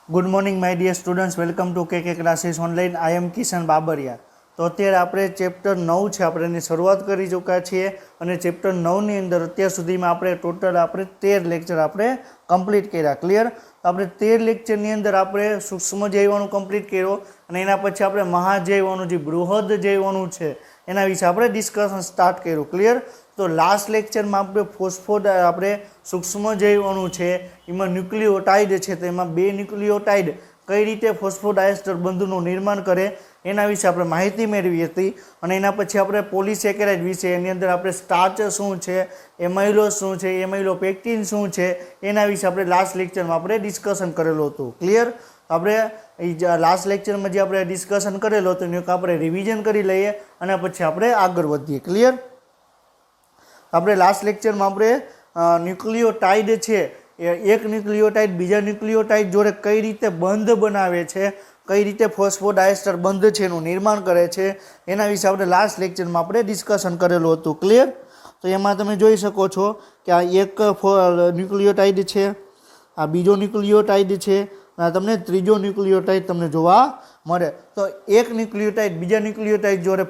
Good morning my dear students, welcome to K classes online. I am Kishan Babariya. તો અત્યારે આપણે chapter 9 છે, આપણે એની શરૂઆત કરી ચૂક્યા છીએ અને ચેપ્ટર 9ની અંદર અત્યાર સુધીમાં આપણે ટોટલ 13 લેક્ચર આપણે કમ્પ્લીટ કર્યા. ક્લિયર? આપણે 13 લેક્ચરની અંદર આપણે સૂક્ષ્મ જૈવોનું કમ્પ્લીટ કર્યો અને એના પછી આપણે મહાજૈવોનું જે બૃહદ જૈવોનું છે એના વિશે આપણે ડિસ્કશન સ્ટાર્ટ કર્યું. ક્લિયર? તો લાસ્ટ લેક્ચરમાં આપણે સૂક્ષ્મ જૈવોનું છે એમાં ન્યુક્લિયોટાઇડ છે, તો એમાં 2 ન્યુક્લિયોટાઇડ કઈ રીતે ફોસ્ફોડાયસ્ટર બંધનું નિર્માણ કરે એના વિશે આપણે માહિતી મેળવી હતી. અને એના પછી આપણે પોલિસેકેરાઇડ વિશે, એની અંદર આપણે સ્ટાર્ચ શું છે, એમાઇલોસ શું છે, એમાઇલોપેક્ટિન શું છે એના વિશે આપણે લાસ્ટ લેક્ચરમાં આપણે ડિસ્કશન કરેલું હતું. ક્લિયર? આપણે લાસ્ટ લેક્ચરમાં જે આપણે ડિસ્કશન કરેલું હતું એનું આપણે રિવિઝન કરી લઈએ અને પછી આપણે આગળ વધીએ. ક્લિયર? આપણે લાસ્ટ લેક્ચરમાં આપણે ન્યુક્લિયોટાઇડ છે એક ન્યુક્લિયોટાઇડ બીજા ન્યુક્લિયોટાઇડ જોડે કઈ રીતે બંધ બનાવે છે, કઈ રીતે ફોસ્ફોડાયસ્ટર બંધ છે એનું નિર્માણ કરે છે એના વિશે આપણે લાસ્ટ લેક્ચરમાં આપણે ડિસ્કશન કરેલું હતું. ક્લિયર? તો એમાં તમે જોઈ શકો છો કે આ એક ન્યુક્લિયોટાઇડ છે, આ બીજો ન્યુક્લિયોટાઇડ છે અને તમને ત્રીજો ન્યુક્લિયોટાઇડ તમને જોવા મળે. તો એક ન્યુક્લિયોટાઇડ બીજા ન્યુક્લિયોટાઇડ જોડે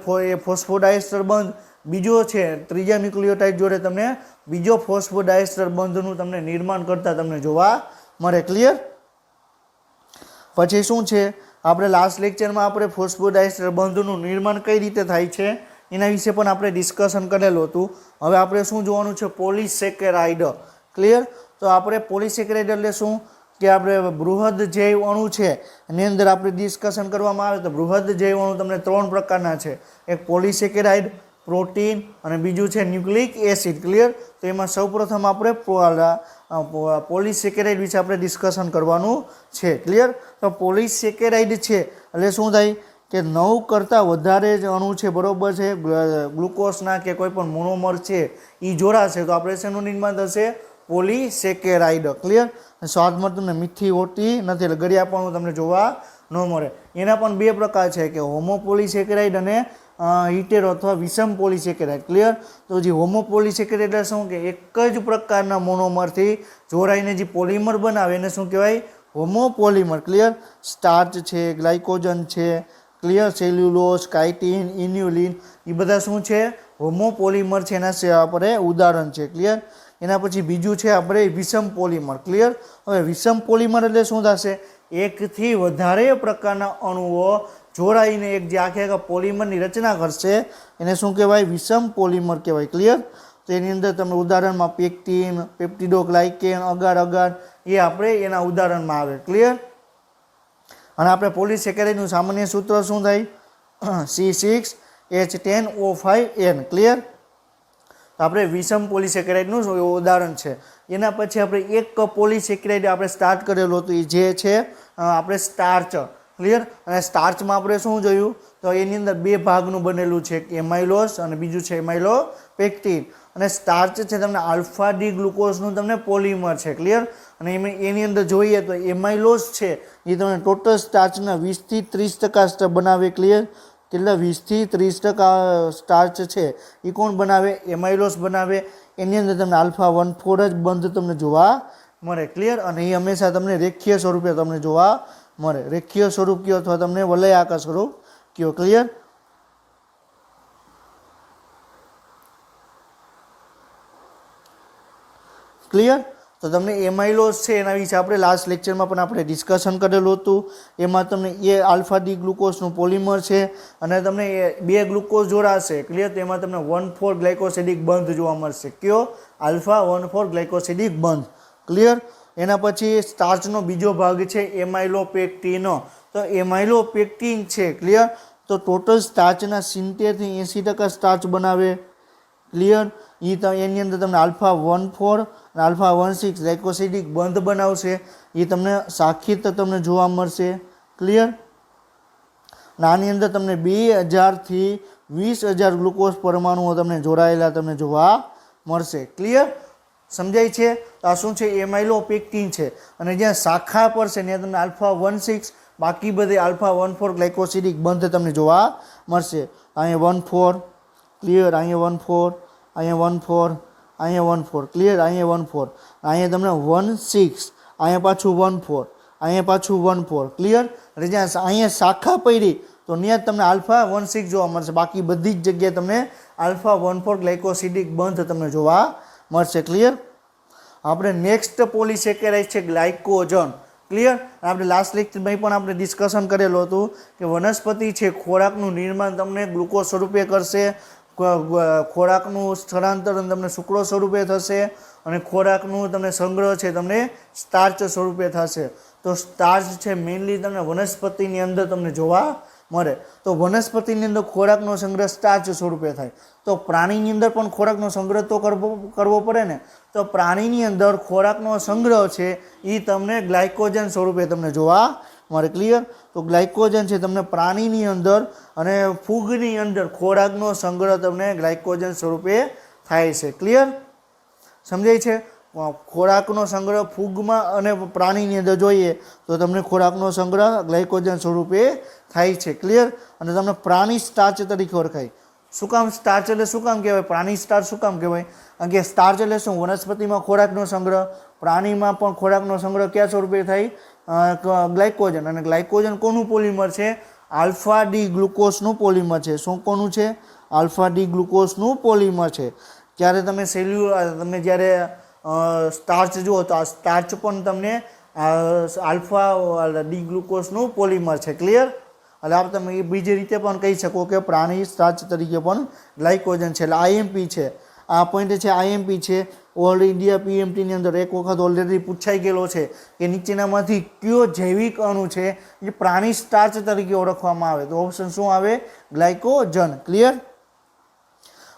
ફોસ્ફોડાયસ્ટર બંધ, બીજો છે ત્રીજા ન્યુક્લિયોટાઇડ જોડે તમને બીજો ફોસ્ફોડાયસ્ટર બંધનું તમને નિર્માણ કરતા તમને જોવા મળે. ક્લિયર? પછી શું છે, આપણે લાસ્ટ લેક્ચરમાં આપણે ફોસ્ફોડાયસ્ટર બંધનું નિર્માણ કઈ રીતે થાય છે એના વિશે પણ આપણે ડિસ્કશન કરેલું હતું. હવે આપણે શું જોવાનું છે, પોલિસેકેરાઇડ. ક્લિયર? તો આપણે પોલિસેકેરાઇડ એટલે શું કે આપણે બૃહદ જૈવ અણુ છે એની અંદર આપણે ડિસ્કશન કરવામાં આવે તો બૃહદ જૈવ અણુ તમને 3 પ્રકારના છે, એક પોલિસેકેરાઇડ, પ્રોટીન અને બીજું છે ન્યુક્લિક એસિડ. ક્લિયર? તો એમાં સૌપ્રથમ આપણે પોલિસેકેરાઇડ વિશે આપણે ડિસ્કશન કરવાનું છે. ક્લિયર? તો પોલિસેકેરાઇડ છે એટલે શું થાય કે 9 કરતાં વધારે જ અણુ છે, બરોબર છે, ગ્લુકોઝના કે કોઈ પણ મોનોમર છે એ જોડાશે તો આપણે શેનું નિર્માણ થશે, પોલિસેકેરાઇડ. ક્લિયર? સ્વાદમાં તમને મીઠી હોતી નથી એટલે ગળ્યાપણું તમને જોવા ન મળે. એના પણ 2 પ્રકાર છે કે હોમોપોલિસેકેરાઇડ અને હિટેરો અથવા વિષમ પોલિસેકેરાઇડ. ક્લિયર? તો જે હોમોપોલિસેકેરાઇડ એટલે શું કે એક જ પ્રકારના મોનોમરથી જોડાઈને જે પોલિમર બનાવે એને શું કહેવાય, હોમોપોલિમર. ક્લિયર? સ્ટાર્ચ છે, ગ્લાયકોજન છે, ક્લિયર, સેલ્યુલોઝ, કાઇટિન, ઇન્યુલિન એ બધા શું છે, હોમોપોલિમર છે, એના આપણે ઉદાહરણ છે. ક્લિયર? એના પછી બીજું છે આપણે વિષમ પોલિમર. ક્લિયર? હવે વિષમ પોલિમર એટલે શું થશે, એકથી વધારે પ્રકારના અણુઓ જોડાઈને એક જે આખા પોલિમરની રચના કરશે એને શું કહેવાય, વિષમ પોલિમર કહેવાય. ક્લિયર? તો એની અંદર તમે ઉદાહરણમાં પેક્ટિન, પેપ્ટિડોગ્લાયકેન, અગાર એ આપણે એના ઉદાહરણમાં આવે. ક્લિયર? અને આપણે પોલિસેકેરાઇડનું સામાન્ય સૂત્ર શું થાય, C6H10O5N. ક્લિયર? તો આપણે વિષમ પોલિસેકેરાઇડનું ઉદાહરણ છે. એના પછી આપણે એક પોલિસેકેરાઇડ આપણે સ્ટાર્ટ કરેલું હતું એ જે છે આપણે સ્ટાર્ચ. ક્લિયર? અને સ્ટાર્ચમાં આપણે શું જોયું તો એની અંદર 2 ભાગનું બનેલું છે, એમાઇલોસ અને બીજું છે એમાઇલોપેક્ટિન. અને સ્ટાર્ચ છે તમને આલ્ફા ડી ગ્લુકોઝનું તમને પોલિમર છે. ક્લિયર? અને એની અંદર જોઈએ તો એમાઇલોસ છે એ તમને ટોટલ સ્ટાર્ચના 20 થી 30% બનાવે. ક્લિયર? કેટલા 20 થી 30% સ્ટાર્ચ છે એ કોણ બનાવે, એમાઇલોસ બનાવે. એની અંદર તમને આલ્ફા 1,4 જ બંધ તમને જોવા મળે. ક્લિયર? અને એ હંમેશા તમને રેખીય સ્વરૂપે તમને જોવા મળે. રેખીય સ્વરૂપ કયો અથવા તમને વલયાકાર સ્વરૂપ કયો. ક્લિયર? ક્લિયર? તો તમને એમાઇલોસ છે એના વિશે આપણે લાસ્ટ લેક્ચરમાં પણ આપણે ડિસ્કશન કરેલું હતું. એમાં તમને એ આલ્ફા ડી ગ્લુકોઝનું પોલિમર છે અને તમને 2 ગ્લુકોઝ જોડાશે. ક્લિયર? તો એમાં તમને 1,4 ગ્લાયકોસિડિક બંધ જોવા મળશે. કયો? આલ્ફા 1,4 ગ્લાયકોસિડિક બંધ. ક્લિયર? એના પછી સ્ટાર્ચનો બીજો ભાગ છે એમાઇલોપેક્ટિન. તો એમાઇલોપેક્ટિન છે. ક્લિયર? તો ટોટલ સ્ટાર્ચના 70 થી 80% સ્ટાર્ચ બનાવે. ક્લિયર? એની અંદર તમને આલ્ફા 1,4 અને આલ્ફા 1,6 ગ્લાયકોસિડિક બંધ બનાવશે. એ તમને સાખીત તમને જોવા મળશે. ક્લિયર? આની અંદર તમને 2000 થી 20,000 ગ્લુકોઝ પરમાણુઓ તમને જોડાયેલા તમને જોવા મળશે. ક્લિયર? સમજાય છે? તો આ શું છે, એમાઇલોપેક્ટિન છે. અને જ્યાં શાખા પર છે ત્યાં તમને આલ્ફા 1,6 બાકી બધે આલ્ફા 1,4 ગ્લાયકોસિડિક બંધ તમને જોવા મળશે. અહીંયા 1,4. ક્લિયર? અહીંયા 1,4, અહીંયા 1,4, અહીંયા 1,4. ક્લિયર? અહીંયા 1,4, અહીંયા તમને 1,6, અહીંયા પાછું 1,4 અહીંયા પાછું 1,4 ક્લિયર. એટલે જ્યાં અહીંયા શાખા પડી તો ત્યાં તમને આલ્ફા 1,6 જોવા મળશે. બાકી બધી જ જગ્યાએ તમને આલ્ફા 1,4 ગ્લાયકોસિડિક બંધ તમને જોવા મળશે. ક્લિયર. આપણે નેક્સ્ટ પોલિસેકેરાઇડ છે ગ્લાયકોજન. ક્લિયર. આપણે લાસ્ટ લેક્ચરમાં પણ આપણે ડિસ્કશન કરેલું હતું કે વનસ્પતિ છે ખોરાકનું નિર્માણ તમને ગ્લુકોઝ સ્વરૂપે કરશે, ખોરાકનું સ્થળાંતરણ તમને સુક્રોઝ સ્વરૂપે થશે અને ખોરાકનું તમને સંગ્રહ છે તમને સ્ટાર્ચ સ્વરૂપે થશે. તો સ્ટાર્ચ છે મેઇનલી તમને વનસ્પતિની અંદર તમને જોવા મળે. તો વનસ્પતિની અંદર ખોરાકનો સંગ્રહ સ્ટાર્ચ સ્વરૂપે થાય. તો પ્રાણીની અંદર પણ ખોરાકનો સંગ્રહ તો કરવો પડે ને. તો પ્રાણીની અંદર ખોરાકનો સંગ્રહ છે એ તમને ગ્લાયકોજન સ્વરૂપે તમને જોવા મળે. ક્લિયર. તો ગ્લાયકોજન છે તમને પ્રાણીની અંદર અને ફૂગની અંદર ખોરાકનો સંગ્રહ તમને ગ્લાયકોજન સ્વરૂપે થાય છે. ક્લિયર. સમજાય છે. ખોરાકનો સંગ્રહ ફૂગમાં અને પ્રાણીની અંદર જોઈએ તો તમને ખોરાકનો સંગ્રહ ગ્લાયકોજન સ્વરૂપે થાય છે. ક્લિયર. અને તમને પ્રાણી સ્ટાર્ચ તરીકે ઓળખાય. શું કામ સ્ટાર્ચ એટલે શું કામ કહેવાય? પ્રાણી સ્ટાર્ચ શું કામ કહેવાય? કારણ કે સ્ટાર્ચ એટલે શું? વનસ્પતિમાં ખોરાકનો સંગ્રહ, પ્રાણીમાં પણ ખોરાકનો સંગ્રહ કયા સ્વરૂપે થાય? ગ્લાયકોજન. અને ગ્લાયકોજન કોનું પોલિમર છે? આલ્ફા ડી ગ્લુકોઝનું પોલિમર છે. શું કોનું છે? આલ્ફા ડી ગ્લુકોઝનું પોલિમર છે. જ્યારે તમે તમે જ્યારે સ્ટાર્ચ જુઓ તો આ સ્ટાર્ચ પણ તમને આલ્ફા ડી ગ્લુકોઝનું પોલિમર છે. ક્લિયર. એટલે આપ તમે એ બીજી રીતે પણ કહી શકો કે પ્રાણી સ્ટાર્ચ તરીકે પણ ગ્લાયકોજન છે. એટલે આઈએમપી છે આ પોઈન્ટ છે. આઈએમપી છે ઓલ ઇન્ડિયા પીએમટીની અંદર એક વખત ઓલરેડી પૂછાઈ ગયેલો છે કે નીચેનામાંથી કયો જૈવિક અણુ છે જે પ્રાણી સ્ટાર્ચ તરીકે ઓળખવામાં આવે? તો ઓપ્શન શું આવે? ગ્લાયકોજન. ક્લિયર.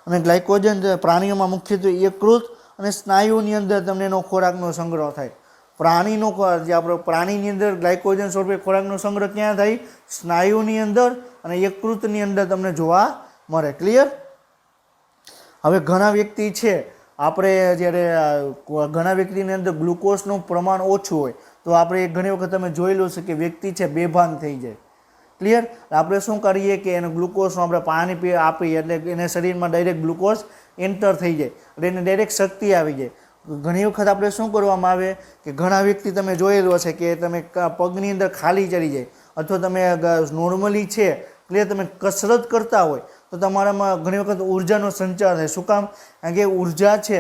અને ગ્લાયકોજન પ્રાણીઓમાં મુખ્યત્વે યકૃત અને સ્નાયુની અંદર તમને એનો ખોરાકનો સંગ્રહ થાય. પ્રાણીનો જે આપણે પ્રાણીની અંદર ગ્લાયકોજન સ્વરૂપે ખોરાકનો સંગ્રહ ક્યાં થાય? સ્નાયુની અંદર અને યકૃતની અંદર તમને જોવા મળે. ક્લિયર. હવે ઘણા વ્યક્તિ છે આપણે જ્યારે ઘણા વ્યક્તિની અંદર ગ્લુકોઝનું પ્રમાણ ઓછું હોય તો આપણે ઘણી વખત તમે જોયેલું છે કે વ્યક્તિ છે બેભાન થઈ જાય. ક્લિયર. આપણે શું કરીએ કે એને ગ્લુકોઝનું આપણે પાણી આપીએ એટલે એને શરીરમાં ડાયરેક્ટ ગ્લુકોઝ એન્ટર થઈ જાય એટલે એને ડાયરેક્ટ શક્તિ આવી જાય. ઘણી વખત આપણે શું કરવામાં આવે કે ઘણા વ્યક્તિ તમે જોયેલો હશે કે તમે પગની અંદર ખાલી ચડી જાય અથવા તમે નોર્મલી છે ક્લિયર તમે કસરત કરતા હોય તો તમારામાં ઘણી વખત ઉર્જાનો સંચાર થાય. શું કામ? કારણ કે ઉર્જા છે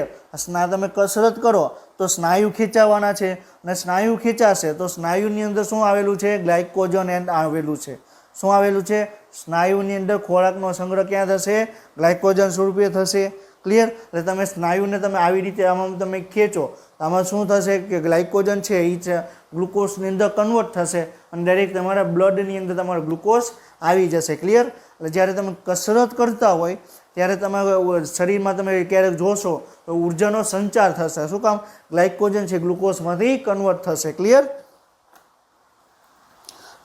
તમે કસરત કરો તો સ્નાયુ ખેંચાવાના છે અને સ્નાયુ ખેંચાશે તો સ્નાયુની અંદર શું આવેલું છે? ગ્લાયકોજન આવેલું છે. શું આવેલું છે? સ્નાયુની અંદર ખોરાકનો સંગ્રહ ક્યાં થશે? ગ્લાયકોજન સ્વરૂપે થશે. ક્લિયર. એટલે તમે સ્નાયુને તમે આવી રીતે આમાં તમે ખેંચો તો આમાં શું થશે કે ગ્લાયકોજન છે એ છે ગ્લુકોઝની અંદર કન્વર્ટ થશે અને ડાયરેક્ટ તમારા બ્લડની અંદર તમારો ગ્લુકોઝ આવી જશે. ક્લિયર. એટલે જ્યારે તમે કસરત કરતા હોય ત્યારે તમારા શરીરમાં તમે ક્યારેક જોશો તો ઉર્જાનો સંચાર થશે. શું કામ? ગ્લાયકોજન છે ગ્લુકોઝમાંથી કન્વર્ટ થશે. ક્લિયર.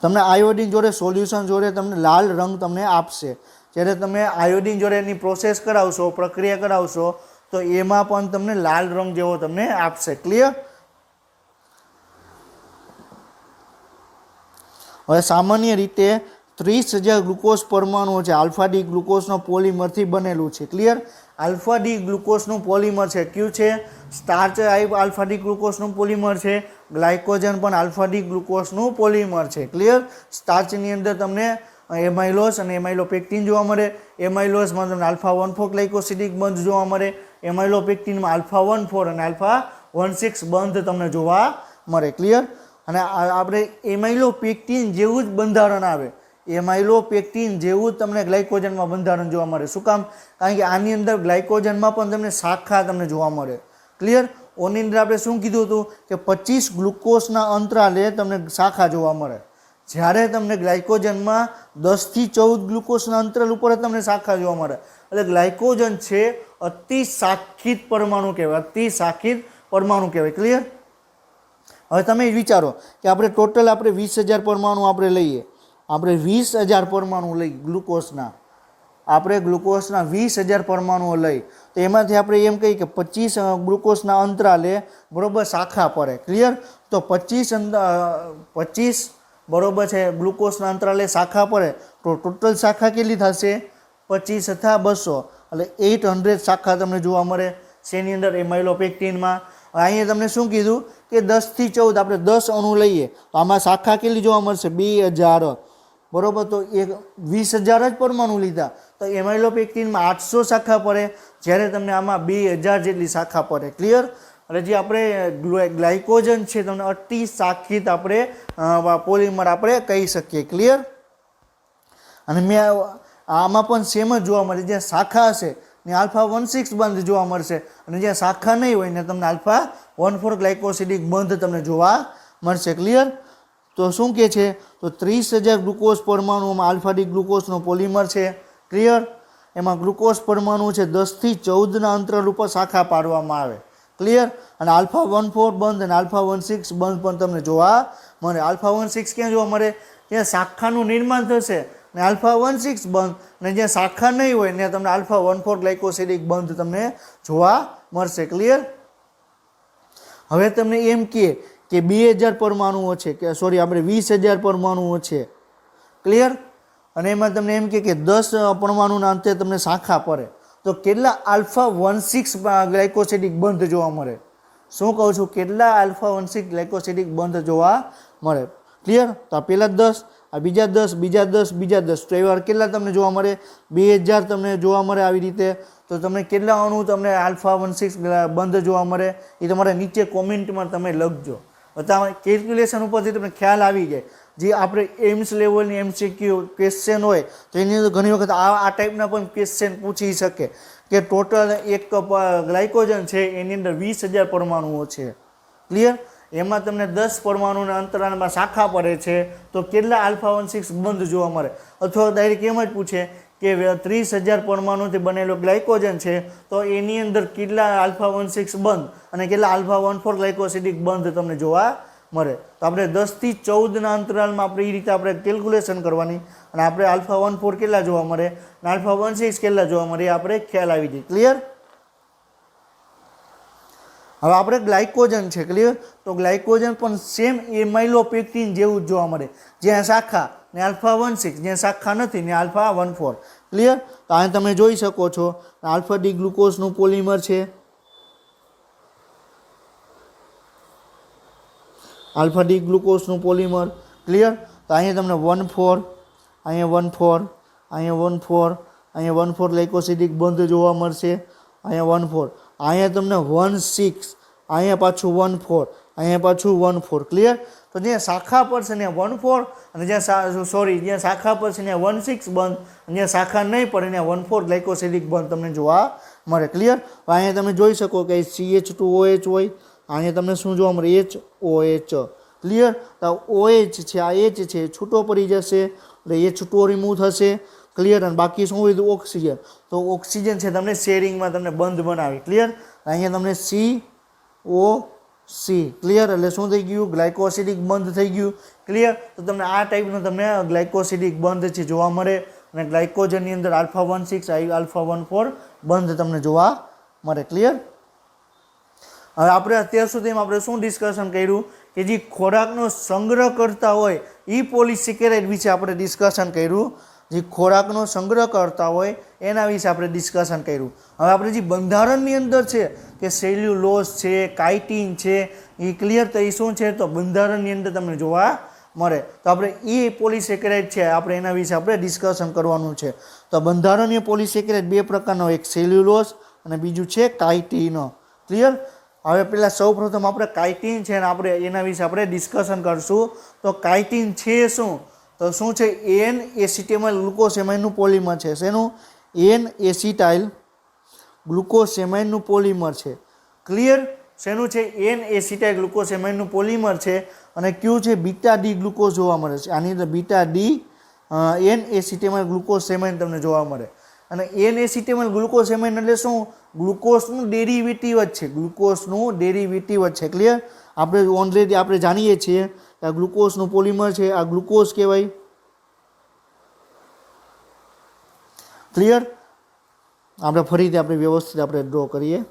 તમને આયોડિન જોડે સોલ્યુશન જોડે તમને લાલ રંગ તમને આપશે. જ્યારે તમે આયોડિન જોડે એની પ્રોસેસ કરાવશો, પ્રક્રિયા કરાવશો તો એમાં પણ તમને લાલ રંગ જેવો તમને આપશે. ક્લિયર. હવે સામાન્ય રીતે 30,000 ગ્લુકોઝ પરમાણુઓ છે આલ્ફા ડી ગ્લુકોઝનો પોલિમરથી બનેલું છે. ક્લિયર. આલ્ફા ડી ગ્લુકોઝનું પોલિમર છે કયું છે? સ્ટાર્ચ આલ્ફા ડી ગ્લુકોઝનું પોલિમર છે. ગ્લાયકોજન પણ આલ્ફા ડી ગ્લુકોઝનું પોલિમર છે. ક્લિયર. સ્ટાર્ચની અંદર તમને એમાઇલોસ અને એમાઇલોપેક્ટિન જોવા મળે. એમાઇલોસમાં તમને આલ્ફા 1,4 ગ્લાયકોસિડિક બંધ જોવા મળે. એમાઇલોપેક્ટિનમાં આલ્ફા 1,4 અને આલ્ફા 1,6 બંધ તમને જોવા મળે. ક્લિયર. અને આપણે એમાઇલોપેક્ટિન જેવું જ બંધારણ આવે. એમાઇલોપેક્ટિન જેવું જ તમને ગ્લાયકોજનમાં બંધારણ જોવા મળે. શું કામ? કારણ કે આની અંદર ગ્લાયકોજનમાં પણ તમને શાખા તમને જોવા મળે. ક્લિયર. ઓની અંદર આપણે શું કીધું હતું કે 25 ગ્લુકોઝના અંતરાલે તમને શાખા જોવા મળે. જ્યારે તમને ગ્લાયકોજનમાં 10 થી 14 ગ્લુકોઝના અંતરાલ ઉપર તમને શાખા જોવા મળે. એટલે ગ્લાયકોજન છે અતિ શાખિત પરમાણુ કહેવાય. અતિ શાખિત પરમાણુ કહેવાય. ક્લિયર. હવે તમે વિચારો કે આપણે ટોટલ આપણે 20,000 પરમાણુ આપણે લઈએ. આપણે 20,000 પરમાણુ લઈ ગ્લુકોઝના આપણે ગ્લુકોઝના 20,000 પરમાણુઓ લઈ તો એમાંથી આપણે એમ કહીએ કે 25 ગ્લુકોઝના અંતરાલે બરાબર શાખા પડે. ક્લિયર. તો 25 બરાબર છે ગ્લુકોઝના અંતરાલે શાખા પડે તો ટોટલ શાખા કેટલી થશે? 25 અથવા 200 એટલે 800 શાખા તમને જોવા મળે. શેની અંદર? એમાઇલોપેક્ટિનમાં. અહીંયા તમને શું કીધું કે 10 થી 14 આપણે 10 અણુ લઈએ તો આમાં શાખા કેટલી જોવા મળશે 2000 બરોબર તો એક 20,000 જ પરમાણુ લીધા તો એમાઇલોપેક્ટિનમાં 800 શાખા પડે જ્યારે તમને આમાં 2000 જેટલી શાખા પડે ક્લિયર એટલે જે આપણે ગ્લાયકોજન છે તમને અતિ શાખિત આપણે પોલિમર આપણે કહી શકીએ ક્લિયર અને મેં આમાં પણ સેમ જ જોવા મળે જ્યાં શાખા હશે ને આલ્ફા 16 બંધ જોવા મળશે અને જ્યાં શાખા નહીં હોય ને તમને આલ્ફા 14 ગ્લાયકોસિડિક બંધ તમને જોવા મળશે ક્લિયર તો શું કહે છે તો 30,000 ગ્લુકોઝ પરમાણુમાં આલ્ફા ડી ગ્લુકોઝનો પોલિમર છે ક્લિયર એમાં ગ્લુકોઝ પરમાણુ છે 10 થી 14ના અંતરાલ ઉપર શાખા પાડવામાં આવે ક્લિયર અને આલ્ફા 14 બંધ અને આલ્ફા 16 બંધ પણ તમને જોવા મળે આલ્ફા 16 ક્યાં જોવા મળે ત્યાં શાખાનું નિર્માણ થશે ને આલ્ફા 16 બંધ અને જ્યાં શાખા નહીં હોય ત્યાં તમને આલ્ફા 14 ગ્લાયકોસિડિક બંધ તમને જોવા મળશે ક્લિયર હવે તમને એમ કે 2000 પરમાણુઓ છે કે સોરી આપણે 20,000 પરમાણુઓ છે ક્લિયર અને એમાં તમને એમ કે 10 પરમાણુના અંતે તમને શાખા પડે તો કેટલા આલ્ફા 16 ગ્લાયકોસિડિક બંધ જોવા મળે શું કહું છું કેટલા આલ્ફા 16 ગ્લાયકોસિડિક બંધ જોવા મળે ક્લિયર તો આ પહેલા 10 આ બીજા 10 બીજા 10 બીજા 10 તો એવા કેટલા તમને જોવા મળે 2000 તમને જોવા મળે આવી રીતે તો તમને કેટલા અણુ તમને આલ્ફા 16 બંધ જોવા મળે એ તમારે નીચે કોમેન્ટમાં તમે લખજો તમારે કેલ્ક્યુલેશન ઉપરથી તમને ખ્યાલ આવી જાય જે આપણે એમ્સ લેવલની એમસીક્યુ ક્વેશ્ચન હોય તો એની અંદર ઘણી વખત આ ટાઈપના પણ ક્વેશ્ચન પૂછી શકે કે ટોટલ એક ગ્લાયકોજન છે એની અંદર 20,000 પરમાણુઓ છે ક્લિયર એમાં તમને 10 પરમાણુના અંતરાલમાં શાખા પડે છે તો કેટલા આલ્ફા 16 બંધ જોવા મળે અથવા ડાયરેક્ટ એમ જ પૂછે કે 30,000 પરમાણુથી બનેલો ગ્લાયકોજન છે તો એની અંદર કેટલા આલ્ફા 16 બંધ અને કેટલા આલ્ફા 14 ગ્લાયકોસિડિક બંધ તમને જોવા મળે તો આપણે 10 થી 14ના અંતરાલમાં આપણે એ રીતે આપણે કેલ્ક્યુલેશન કરવાની અને આપણે આલ્ફા 14 કેટલા જોવા મળે અને આલ્ફા 16 કેટલા જોવા મળે એ આપણે ખ્યાલ આવી જાય ક્લિયર હવે આપણે ગ્લાયકોજન છે ક્લિયર તો ગ્લાયકોજન પણ સેમ એમાઇલોપેક્ટિન જેવું જ જોવા મળે જ્યાં શાખા ને આલ્ફા 16 જ્યાં શાખા નથી ને આલ્ફા 14 ક્લિયર તો અહીં તમે જોઈ શકો છો આલ્ફા ડી ગ્લુકોઝનું પોલિમર છે આલ્ફા ડી ગ્લુકોઝનું પોલિમર ક્લિયર તો અહીંયા તમને 14 અહીંયા 14 અહીંયા 14 અહીંયા 14 ગ્લાયકોસિડિક બંધ જોવા મળશે અહીંયા 14 અહીંયા તમને 16 અહીંયા પાછું 14 અહીંયા પાછું 14 ક્લિયર તો જ્યાં શાખા પડશે ત્યાં 14 અને જ્યાં શાખા પડશે ત્યાં 16 બંધ અને જ્યાં શાખા નહીં પડે ત્યાં 14 ગ્લાયકોસિડિક બંધ તમને જોવા મળે ક્લિયર અહીંયા તમે જોઈ શકો કે CH2OH હોય અહીંયા તમને શું જોવા મળે HOH ક્લિયર તો OH છે આ H છે છૂટો પડી જશે એટલે H2O રિમૂવ થશે ક્લિયર અને બાકી શું હોય ઓક્સિજન તો ઓક્સિજન છે તમને શેરિંગમાં તમને બંધ બનાવી ક્લિયર અહીંયા તમને COC ક્લિયર એટલે શું થઈ ગયું ગ્લાયકોસિડિક બંધ થઈ ગયું ક્લિયર તો તમને આ ટાઈપનો તમને ગ્લાયકોસિડિક બંધ છે જોવા મળે અને ગ્લાયકોજનની અંદર આલ્ફા 16 આલ્ફા 14 બંધ તમને જોવા મળે ક્લિયર હવે આપણે અત્યાર સુધીમાં આપણે શું ડિસ્કશન કર્યું કે જે ખોરાકનો સંગ્રહ કરતા હોય એ પોલિસેકેરાઇડ વિશે આપણે ડિસ્કશન કર્યું જે ખોરાકનો સંગ્રહ કરતા હોય એના વિશે આપણે ડિસ્કશન કર્યું હવે આપણે જે બંધારણની અંદર છે કે સેલ્યુલોઝ છે કાઇટિન છે એ ક્લિયર તો એ શું છે તો બંધારણની અંદર તમને જોવા મળે તો આપણે એ પોલિસેકેરાઇડ છે આપણે એના વિશે આપણે ડિસ્કશન કરવાનું છે તો બંધારણીય પોલિસેકેરાઇડ બે પ્રકારનો એક સેલ્યુલોઝ અને બીજું છે કાઇટિન ક્લિયર હવે પહેલાં સૌપ્રથમ આપણે કાઇટિન છે ને આપણે એના વિશે આપણે ડિસ્કશન કરશું તો કાઇટિન છે શું તો શું છે એન એસિટાઇલ ગ્લુકોસેમાઇનનું પોલિમર છે શેનું એન એસિટાઇલ ગ્લુકોસેમાઇનનું પોલિમર છે ક્લિયર શેનું છે એન એસિટાઇલ ગ્લુકોસેમાઇનનું પોલિમર છે અને કયું છે બીટા ડી ગ્લુકોઝ જોવા મળે છે આની અંદર બીટા ડી એન એસિટાઇલ ગ્લુકોસેમાઇન તમને જોવા મળે અને એન એસિટાઇલ ગ્લુકોસેમાઇન એટલે શું ગ્લુકોઝનું ડેરિવેટિવ જ છે ગ્લુકોઝનું ડેરિવેટિવ જ છે ક્લિયર આપણે ઓલરેડી આપણે જાણીએ છીએ કે આ ગ્લુકોઝનું પોલિમર છે આ ગ્લુકોઝ કહેવાય ક્લિયર આપણે ફરીથી આપણે વ્યવસ્થિત આપણે ડ્રો કરીએ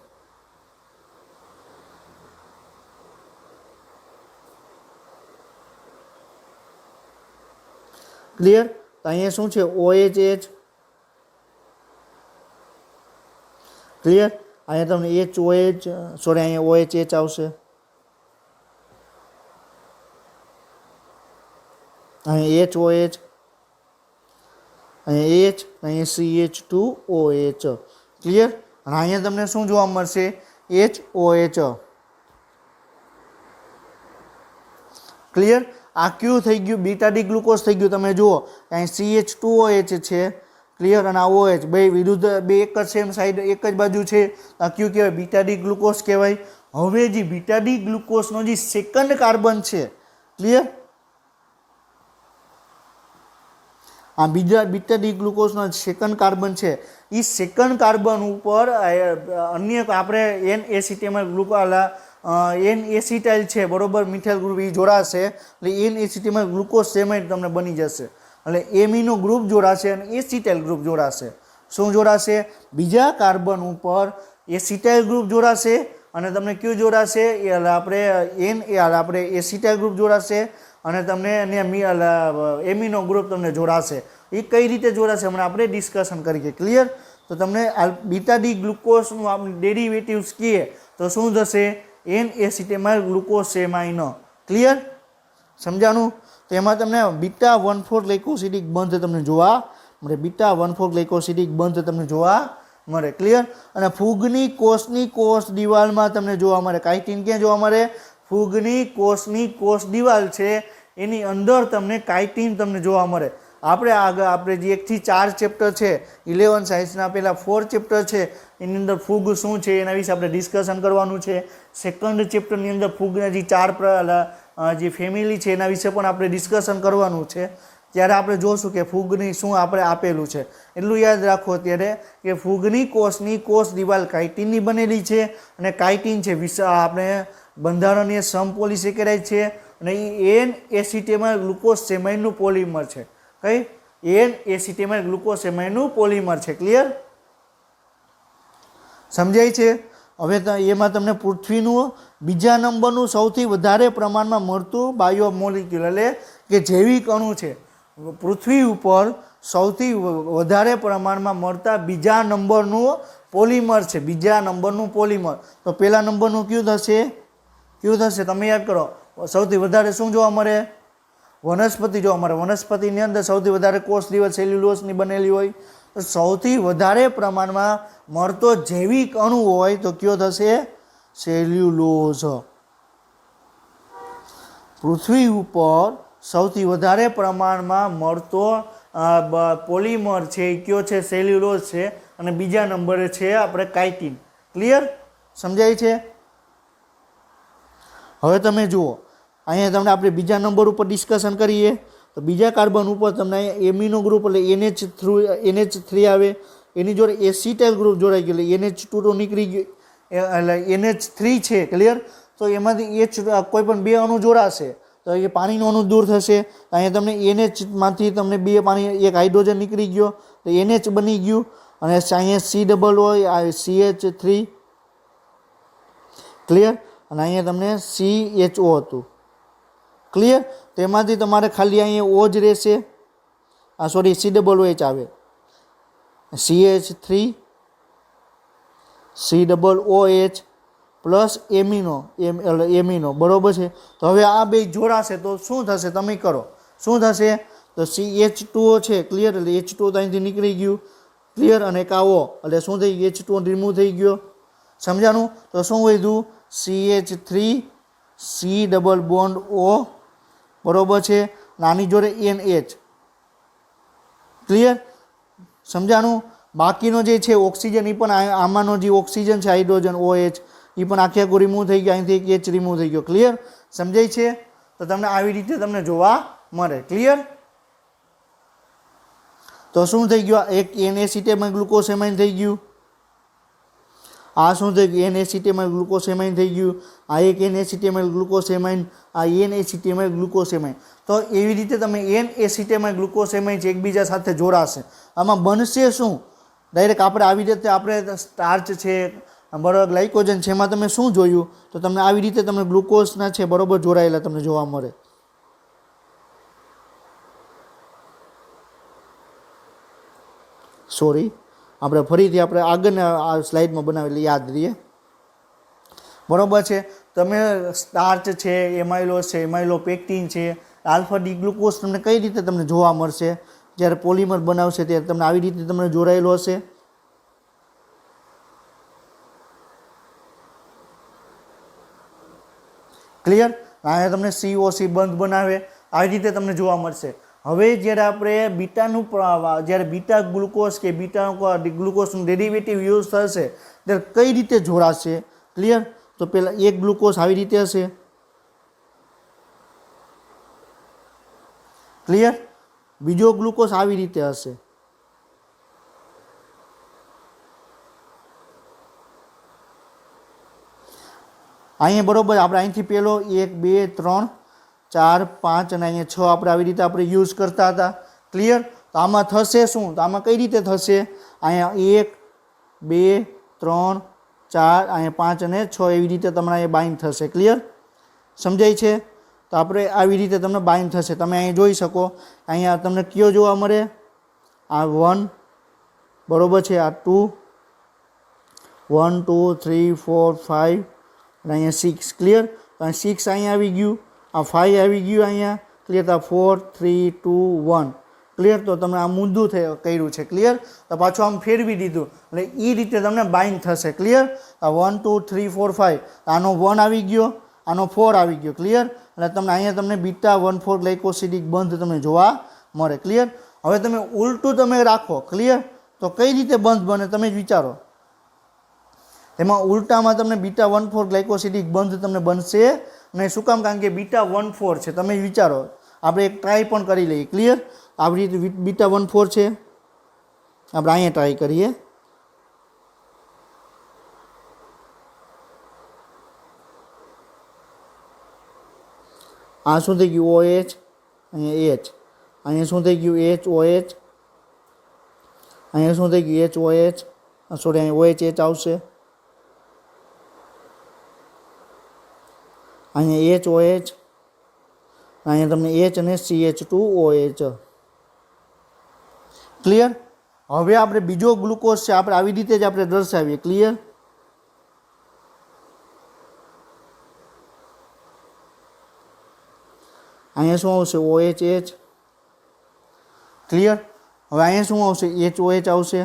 ક્લિયર તો અહીંયા શું છે OH ક્લિયર અહીંયા તમને HOH સોરી અહીંયા OHH આવશે, અહીંયા HOH, અહીંયા H, અહીંયા CH2OH. ક્લિયર? અને અહીંયા તમને શું જોવા મળશે? HOH. ક્લિયર? આ ક્યુ થઈ ગયું, બીટા ડી ગ્લુકોઝ થઈ ગયું. તમે જુઓ અહીં CH2OH છે. ક્લિયર? અને આ OH બે વિરુદ્ધ, બે એક જ સેમ સાઈડ, એક જ બાજુ છે. આ ક્યુ કહેવાય, બીટા ડી ગ્લુકોઝ કહેવાય. હવે જે બીટા ડી ગ્લુકોઝનો જે સેકન્ડ કાર્બન છે, ક્લિયર, આ બીટા ડી ગ્લુકોઝનો સેકન્ડ કાર્બન છે, એ સેકન્ડ કાર્બન ઉપર અન્ય આપણે N acetyl glucose N acetyl છે, બરોબર, મિથાઇલ ગ્રુપ એ જોડાશે એટલે એન એસિટેમાઇલ ગ્લુકોઝ સેમાઇડ તમને બની જશે. એટલે એમિનો ગ્રુપ જોડાશે અને એસિટાઇલ ગ્રુપ જોડાશે. શું જોડાશે? બીજા કાર્બન ઉપર એસિટાઇલ ગ્રુપ જોડાશે અને તમને કયું જોડાશે? એટલે આપણે એસિટાઇલ ગ્રુપ જોડાશે અને તમને એમિનો ગ્રુપ તમને જોડાશે. એ કઈ રીતે જોડાશે હમણાં આપણે ડિસ્કશન કરીએ. ક્લિયર? તો તમને બીટા ડી ગ્લુકોઝનું આપણે ડેરિવેટિવ્સ કહીએ તો શું થશે? N acetyl glucosamine. Clear? સમજાણું? તો એમાં તમને બીટા 1,4 ગ્લાયકોસિડિક બંધ તમને જોવા મળે. બીટા 1,4 ગ્લાયકોસિડિક બંધ તમને જોવા મળે. ક્લિયર? અને ફૂગની કોષ દિવાલમાં તમને જોવા મળે. કાઇટિન ક્યાં જોવા મળે? ફૂગની કોષ દિવાલ છે એની અંદર તમને કાઇટિન તમને જોવા મળે. આપણે જે 1 થી 4 ચેપ્ટર છે 11 સાયન્સના, પહેલાં 4 ચેપ્ટર છે એની અંદર ફૂગ શું છે એના વિશે આપણે ડિસ્કશન કરવાનું છે. સેકન્ડ ચેપ્ટરની અંદર ફૂગના જે 4 જે ફેમિલી છે એના વિશે પણ આપણે ડિસ્કશન કરવાનું છે. ત્યારે આપણે જોશું કે ફૂગની શું આપણે આપેલું છે. એટલું યાદ રાખો અત્યારે કે ફૂગની કોષ દિવાલ કાઇટિનની બનેલી છે અને કાઇટિન છે આપણે બંધારણીય સમપોલિસેકેરાઇડ છે અને એ એન એસિટેમાઇલ ગ્લુકોઝ સેમાઇનનું પોલિમર છે. કઈ? એન એસિટેમાઇલ ગ્લુકોઝ સેમાઇનનું પોલિમર છે. ક્લિયર? સમજાય છે? હવે એમાં તમને પૃથ્વીનું બીજા નંબરનું સૌથી વધારે પ્રમાણમાં મળતું બાયોમોલિક્યુલ એટલે કે જૈવિક અણુ છે. પૃથ્વી ઉપર સૌથી વધારે પ્રમાણમાં મળતા બીજા નંબરનું પોલિમર છે. બીજા નંબરનું પોલિમર. તો પહેલા નંબરનું કયું થશે? તમે યાદ કરો. સૌથી વધારે શું જોવા મળે? વનસ્પતિ જોવા મળે. વનસ્પતિની અંદર સૌથી વધારે કોષ દિવાલ સેલ્યુલોઝની બનેલી હોય. તો સૌથી વધારે પ્રમાણમાં મળતો જૈવિક અણુ હોય તો કયો થશે? સેલ્યુલોઝ. પૃથ્વી ઉપર સૌથી વધારે પ્રમાણમાં મળતો પોલિમર છે એ કયો છે? સેલ્યુલોઝ છે. અને બીજા નંબરે છે આપણે કાઇટિન. ક્લિયર? સમજાય છે? હવે તમે જુઓ અહીંયા તમને આપણે બીજા નંબર ઉપર ડિસ્કશન કરીએ તો બીજા કાર્બન ઉપર તમને અહીંયા એમિનો ગ્રુપ એટલે NH3 આવે. એની જોડે એસિટાઇલ ગ્રુપ જોડાઈ ગયું એટલે NH2 તો નીકળી ગયું એટલે NH3 છે. ક્લિયર? તો એમાંથી કોઈ પણ બે અણુ જોડાશે તો એ પાણીનો અણુ દૂર થશે. અહીંયા તમને NH માંથી તમને બે પાણી એક હાઇડ્રોજન નીકળી ગયો તો NH બની ગયું અને અહીંયા C ડબલ હોય આ CH3. ક્લિયર? અને અહીંયા તમને CHO હતું. ક્લિયર? તો એમાંથી તમારે ખાલી અહીંયા O જ રહેશે. COOH આવે. CH3 COOH plus amino. બરોબર છે? તો હવે આ બે જોડાશે તો શું થશે? તમે કરો. શું થશે? તો CH2O છે. ક્લિયર? એટલે H2O તો અહીંથી નીકળી ગયું. ક્લિયર? અને એક આવો એટલે શું થઈ ગયું? H2O રિમૂવ થઈ ગયો. સમજાણું? તો શું વધ્યું? CH3 C double bond O. બરોબર છે? આની જોડે NH. ક્લિયર? સમજાણું? બાકીનો જે છે ઓક્સિજન એ પણ આમાંનો જે ઓક્સિજન છે હાઇડ્રોજન OH એ પણ આખે રિમૂવ થઈ ગયો. અહીંથી એક H રિમૂવ થઈ ગયો. ક્લિયર? સમજાય છે? તો તમને આવી રીતે તમને જોવા મળે. ક્લિયર? તો શું થઈ ગયું? એક એન એસિટેમાઇલ ગ્લુકોસેમાઇન થઈ ગયું. આ શું થઈ ગયું? એન એસિટેમાઇલ ગ્લુકોસેમાઇન થઈ ગયું. આ એક એન એસિટેમાઇલ ગ્લુકોસેમાઇન, આ એન એસિટેમાઇલ ગ્લુકોસેમાઇન. તો એવી રીતે તમે એન એસિટેમાઇલ ગ્લુકોસેમાઇન એકબીજા સાથે જોડાશે. આમાં બનશે શું? ડાયરેક્ટ આપણે આવી રીતે આપણે સ્ટાર્ચ છે બરાબર, ગ્લાયકોજન છે, એમાં તમે શું જોયું? તો તમને આવી રીતે તમને ગ્લુકોઝના છે બરાબર જોડાયેલા તમને જોવા મળે. સોરી, આપણે ફરીથી આપણે આગળના આ સ્લાઇડમાં બનાવેલી યાદ રહીએ, બરાબર છે. તમે સ્ટાર્ચ છે, એમાઇલોસ છે, એમાઇલોપેક્ટિન છે, આલ્ફા ડી ગ્લુકોઝ તમને કઈ રીતે તમને જોવા મળશે જ્યારે પોલિમર બનાવશે ત્યારે તમને આવી રીતે તમને જોડાયેલો હશે. ક્લિયર. અહીંયા તમને COC બંધ બનાવે આવી રીતે તમને જોવા મળશે. હવે જ્યારે આપણે બીટાનું જ્યારે બીટા ગ્લુકોઝ કે બીટા ગ્લુકોઝનું ડેરિવેટિવ યુઝ થશે ત્યારે કઈ રીતે જોડાશે. ક્લિયર. તો પહેલાં એક ગ્લુકોઝ આવી રીતે હશે. ક્લિયર. બીજો ગ્લુકોઝ આવી રીતે હશે. અહીંયા બરોબર આપણે અહીંથી પહેલો 1 2 3 4 5 અને અહીંયા 6 આપણે આવી રીતે આપણે યુઝ કરતા હતા. ક્લિયર. તો આમાં થશે શું, તો આમાં કઈ રીતે થશે, અહીંયા 1 2 3 4 અહીંયા 5 અને 6 એવી રીતે તમને અહીંયા બાઇન્ડ થશે. ક્લિયર. સમજાય છે. તો આપણે આવી રીતે તમને બાઇન્ડ થશે. તમે અહીં જોઈ શકો અહીંયા તમને કયો જોવા મળે, આ 1 બરોબર છે, આ 2 1 2 3 4 5 અને અહીંયા 6. ક્લિયર. તો 6 અહીંયા આવી ગયું, આ 5 આવી ગયું અહીંયા. ક્લિયર. તો 4 3 2 1. ક્લિયર. તો તમે આ મૂંધું કર્યું છે. ક્લિયર. તો પાછું આમ ફેરવી દીધું એટલે એ રીતે તમને બાઇન્ડ થશે. ક્લિયર. આ 1 2 3 4 5 આનો 1 આવી ગયો, આનો 4 આવી ગયો. ક્લિયર. એટલે તમને અહીંયા તમને બીટા 1,4 ગ્લાયકોસિડિક બંધ તમને જોવા મળે. ક્લિયર. હવે તમે ઉલટું તમે રાખો. ક્લિયર. તો કઈ રીતે બંધ બને તમે જ વિચારો. એમાં ઉલટામાં તમને બીટા 1,4 ગ્લાયકોસિડિક બંધ તમને બનશે નહીં. શું કામ? કારણ કે બીટા 1,4 છે. તમે જ વિચારો. આપણે એક ટ્રાય પણ કરી લઈએ. ક્લિયર. આવી રીતે બીટા 1,4 છે, આપણે અહીંયા ટ્રાય કરીએ. આ શું થઈ ગયું, OH, અહીંયા H, અહીંયા શું થઈ ગયું, HOH, અહીંયા શું થઈ ગયું, HOH, સોરી અહીંયા OH આવશે, અહીંયા HOH, અહીંયા તમને H અને CH2OH. ક્લિયર. હવે આપણે બીજો ગ્લુકોઝ છે આપણે આવી રીતે જ આપણે દર્શાવીએ. ક્લિયર. અહીંયા શું આવશે, OH. ક્લિયર. હવે અહીંયા શું આવશે, HOH આવશે,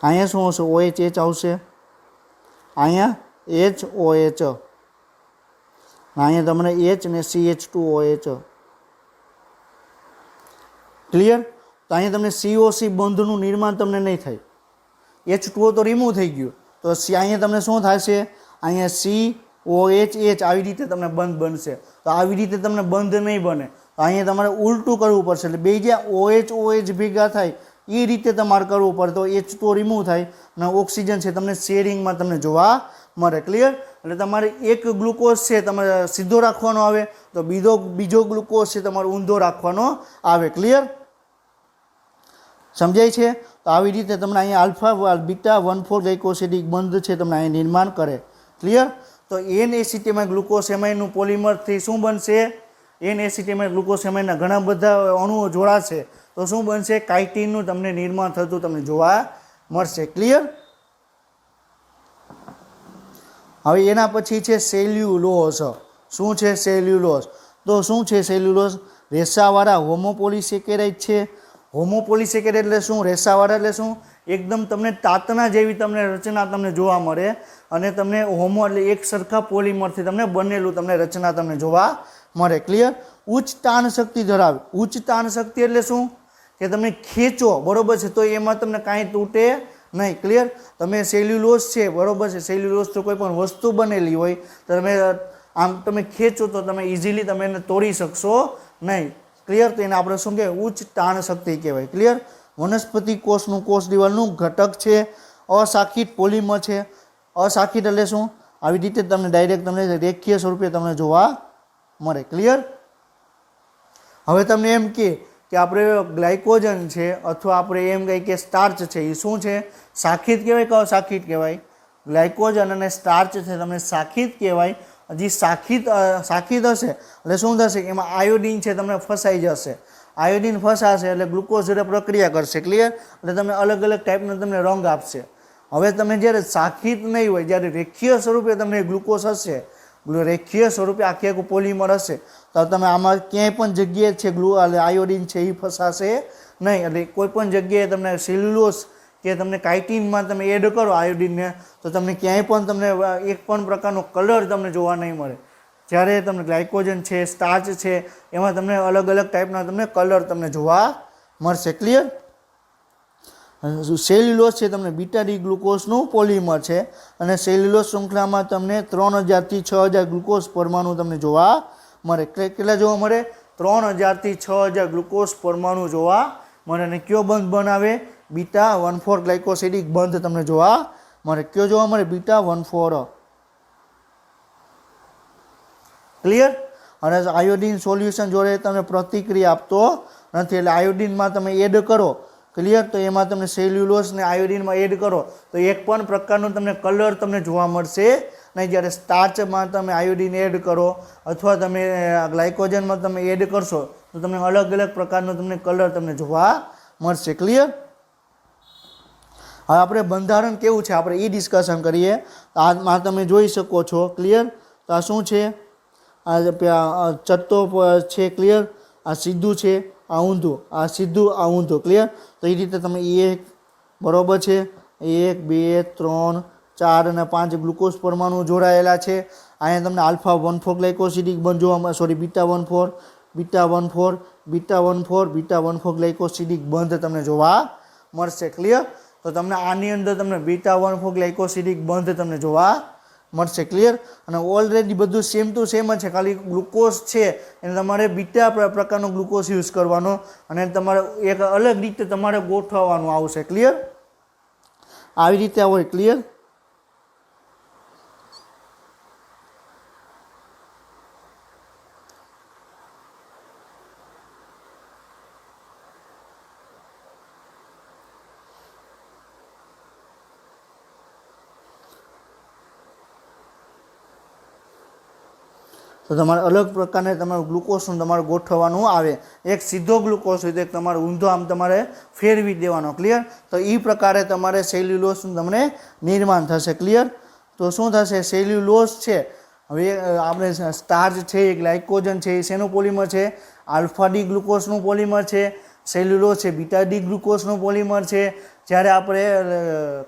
અહીંયા શું આવશે, OH આવશે, અહીંયા HOH, અહીંયા તમને H અને CH2OH. ક્લિયર. તો અહીંયા તમને COC બંધનું નિર્માણ તમને નહીં થાય. H2O તો રિમૂવ થઈ ગયું. તો અહીંયા તમને શું થશે, અહીંયા COH આવી રીતે તમને બંધ બનશે. તો આવી રીતે તમને બંધ નહીં બને. તો અહીંયા તમારે ઉલટું કરવું પડશે. એટલે બે જ્યાં OH ભેગા થાય એ રીતે તમારે કરવું પડે. તો H2O રિમૂવ થાય અને ઓક્સિજન છે તમને શેરિંગમાં તમને જોવા મળે. ક્લિયર. એટલે તમારે એક ગ્લુકોઝ છે તમારે સીધો રાખવાનો આવે, તો બીજો ગ્લુકોઝ છે તમારે ઊંધો રાખવાનો આવે. ક્લિયર. સમજાય છે. તો આવી રીતે તમને અહીંયા આલ્ફા બીટા 1,4 ગ્લાયકોસિડિક બંધ છે તમને અહીંયા નિર્માણ કરે. ક્લિયર. તો N-એસિટેમાઇન ગ્લુકોસેમાઇનનું પોલિમરથી શું બનશે, N-એસિટેમાઇન ગ્લુકોસેમાઇનના ઘણા બધા અણુઓ જોડાશે તો શું બનશે, કાઇટિનનું તમને નિર્માણ થતું તમને જોવા મળશે. ક્લિયર. હવે એના પછી છે સેલ્યુલોઝ. શું છે સેલ્યુલોઝ? તો શું છે સેલ્યુલોઝ? રેસાવાળા હોમોપોલિસેકેરાઇડ છે. હોમોપોલિસેકેરાઇડ એટલે શું, રેસાવાળા એટલે શું, એકદમ તમને તાતણા જેવી તમને રચના તમને જોવા મળે અને તમને હોમો એટલે એક સરખા પોલિમરથી તમને બનેલું તમને રચના તમને જોવા મળે. ક્લિયર. ઉચ્ચ તાણ શક્તિ ધરાવે. ઉચ્ચ તાણ શક્તિ એટલે શું કે તમે ખેંચો બરોબર છે તો એમાં તમને કાંઈ તૂટે નહીં. ક્લિયર. તમે સેલ્યુલોઝ છે બરોબર છે, સેલ્યુલોઝ તો કોઈ પણ વસ્તુ બનેલી હોય તો તમે આમ તમે ખેંચો તો તમે ઇઝીલી તમે એને તોડી શકશો નહીં. ક્લિયર. તો એને આપણે શું કહેવાય, ઉચ્ચ તાણ શક્તિ કહેવાય. ક્લિયર. વનસ્પતિ કોષનું કોષ દિવાલનું ઘટક છે, અશાખિત પોલિમર છે. અશાખિત એટલે શું, આવી રીતે તમને ડાયરેક્ટ તમને રેખીય સ્વરૂપે તમને જોવા મળે. ક્લિયર. હવે તમને એમ કે આપણે ગ્લાયકોજન છે અથવા આપણે એમ કહીએ કે સ્ટાર્ચ છે એ શું છે, શાખિત કહેવાય કે અશાખિત કહેવાય? ગ્લાયકોજન અને સ્ટાર્ચ છે તમને શાખિત કહેવાય. હજી શાખિત હશે એટલે શું થશે, એમાં આયોડિન છે તમને ફસાઈ જશે. આયોડિન ફસાશે એટલે ગ્લુકોઝ જોડે પ્રક્રિયા કરશે. ક્લિયર? એટલે તમને અલગ અલગ ટાઈપનો તમને રંગ આપશે. હવે તમે જ્યારે સાખીત નહીં હોય, જ્યારે રેખીય સ્વરૂપે તમને ગ્લુકોઝ હશે, રેખીય સ્વરૂપે આખી આખું પોલિમર હશે, તો તમે આમાં ક્યાંય પણ જગ્યાએ છે આયોડિન છે એ ફસાશે નહીં. એટલે કોઈ પણ જગ્યાએ તમને સેલ્યુલોઝ કે તમને કાઇટિનમાં તમે એડ કરો આયોડિનને, તો તમને ક્યાંય પણ તમને એક પણ પ્રકારનો કલર તમને જોવા નહીં મળે. જ્યારે તમને ગ્લાયકોજન છે, સ્ટાર્ચ છે, એમાં તમને અલગ અલગ ટાઈપના તમને કલર તમને જોવા મળશે. ક્લિયર? સેલ્યુલોઝ છે તમને બીટા ડી ગ્લુકોઝનું પોલિમર છે અને સેલ્યુલોઝ શૃંખલામાં તમને 3000 થી 6000 ગ્લુકોઝ પરમાણુ તમને જોવા મળે. કેટલા જોવા મળે? 3000 થી 6000 ગ્લુકોઝ પરમાણુ જોવા મળે. અને કયો બંધ બનાવે? બીટા 1,4 ગ્લાયકોસિડિક બંધ તમને જોવા મળે. કયો જોવા મળે? બીટા 1,4. ક્લિયર? અને આયોડિન સોલ્યુશન જોડે તમે પ્રતિક્રિયા આપતો નથી. એટલે આયોડિનમાં તમે એડ કરો, ક્લિયર, તો એમાં તમને સેલ્યુલોઝ ને આયોડિનમાં એડ કરો તો એક પણ પ્રકારનો તમને કલર તમને જોવા મળશે નહીં. જ્યારે સ્ટાર્ચમાં તમે આયોડિન એડ કરો અથવા તમે ગ્લાયકોજનમાં તમે એડ કરશો તો તમને અલગ અલગ પ્રકારનો તમને કલર તમને જોવા મળશે. ક્લિયર? હવે આપણે બંધારણ કેવું છે આપણે એ ડિસ્કશન કરીએ. આમાં તમે જોઈ શકો છો. ક્લિયર? તો આ શું છે? આ ચત્તો છે. ક્લિયર? આ સીધું છે, આ ઊંધું, આ સીધું, આ ઊંધું. ક્લિયર? તો એ રીતે તમે 1 બરાબર છે, 1 2 3 4 અને 5 ગ્લુકોઝ પરમાણુ જોડાયેલા છે. અહીંયા તમને આલ્ફા 1,4 ગ્લાયકોસિડિક બંધ જોવા, sorry beta 1,4, beta 1,4, beta 1,4, beta 1,4 ગ્લાયકોસિડિક બંધ તમને જોવા મળશે. ક્લિયર? તો તમને આની અંદર તમને બીટા 1,4 ગ્લાયકોસિડિક બંધ તમને જોવા મળશે. ક્લિયર? અને ઓલરેડી બધું સેમ ટુ સેમ જ છે, ખાલી ગ્લુકોઝ છે એને તમારે બીટા પ્રકારનો ગ્લુકોઝ યુઝ કરવાનો અને તમારે એક અલગ રીતે તમારે ગોઠવવાનું આવશે. ક્લિયર? આવી રીતે હોય. ક્લિયર? તો તમારે અલગ પ્રકારને તમારું ગ્લુકોઝનું તમારે ગોઠવવાનું આવે. એક સીધો ગ્લુકોઝ હોય તો એક તમારે ઊંધો આમ તમારે ફેરવી દેવાનો. ક્લિયર? તો એ પ્રકારે તમારે સેલ્યુલોઝનું તમને નિર્માણ થશે. ક્લિયર? તો શું થશે? સેલ્યુલોઝ છે, હવે આપણે સ્ટાર્ચ છે, ગ્લાયકોજન છે, એ શેનું પોલિમર છે? આલ્ફા ડી ગ્લુકોઝનું પોલિમર છે. સેલ્યુલોઝ છે બીટા ડી ગ્લુકોઝનું પોલિમર છે. જ્યારે આપણે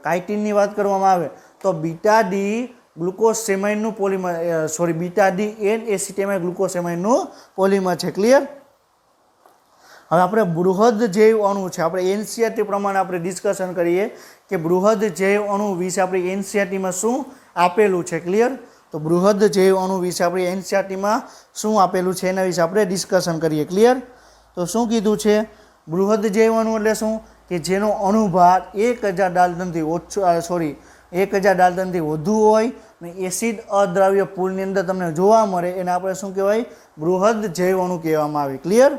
કાઇટિનની વાત કરવામાં આવે તો બીટા ડી ગ્લુકોઝ સેમાઇનનું polymer, sorry beta D N acetyl ગ્લુકોઝ સેમાઇનનું પોલિમર છે. ક્લિયર? હવે આપણે બૃહદ જૈવ અણુ છે, આપણે એનસીઆરટી પ્રમાણે આપણે ડિસ્કશન કરીએ કે બૃહદ જૈવ અણુ વિશે આપણે એનસીઆરટીમાં શું આપેલું છે. ક્લિયર? તો બૃહદ જૈવ અણુ વિશે આપણે એનસીઆરટીમાં શું આપેલું છે એના વિશે આપણે ડિસ્કશન કરીએ. ક્લિયર? તો શું કીધું છે? બૃહદ જૈવ અણુ એટલે શું? કે જેનો અણુભાર 1000 ડાલ્ટનથી ઓછો, સોરી 1000 ડાલ્ટનથી વધુ હોય અને એસિડ અદ્રાવ્ય પૂલની અંદર તમને જોવા મળે એને આપણે શું કહેવાય? બૃહદ જૈવ અણુ કહેવામાં આવે. ક્લિયર?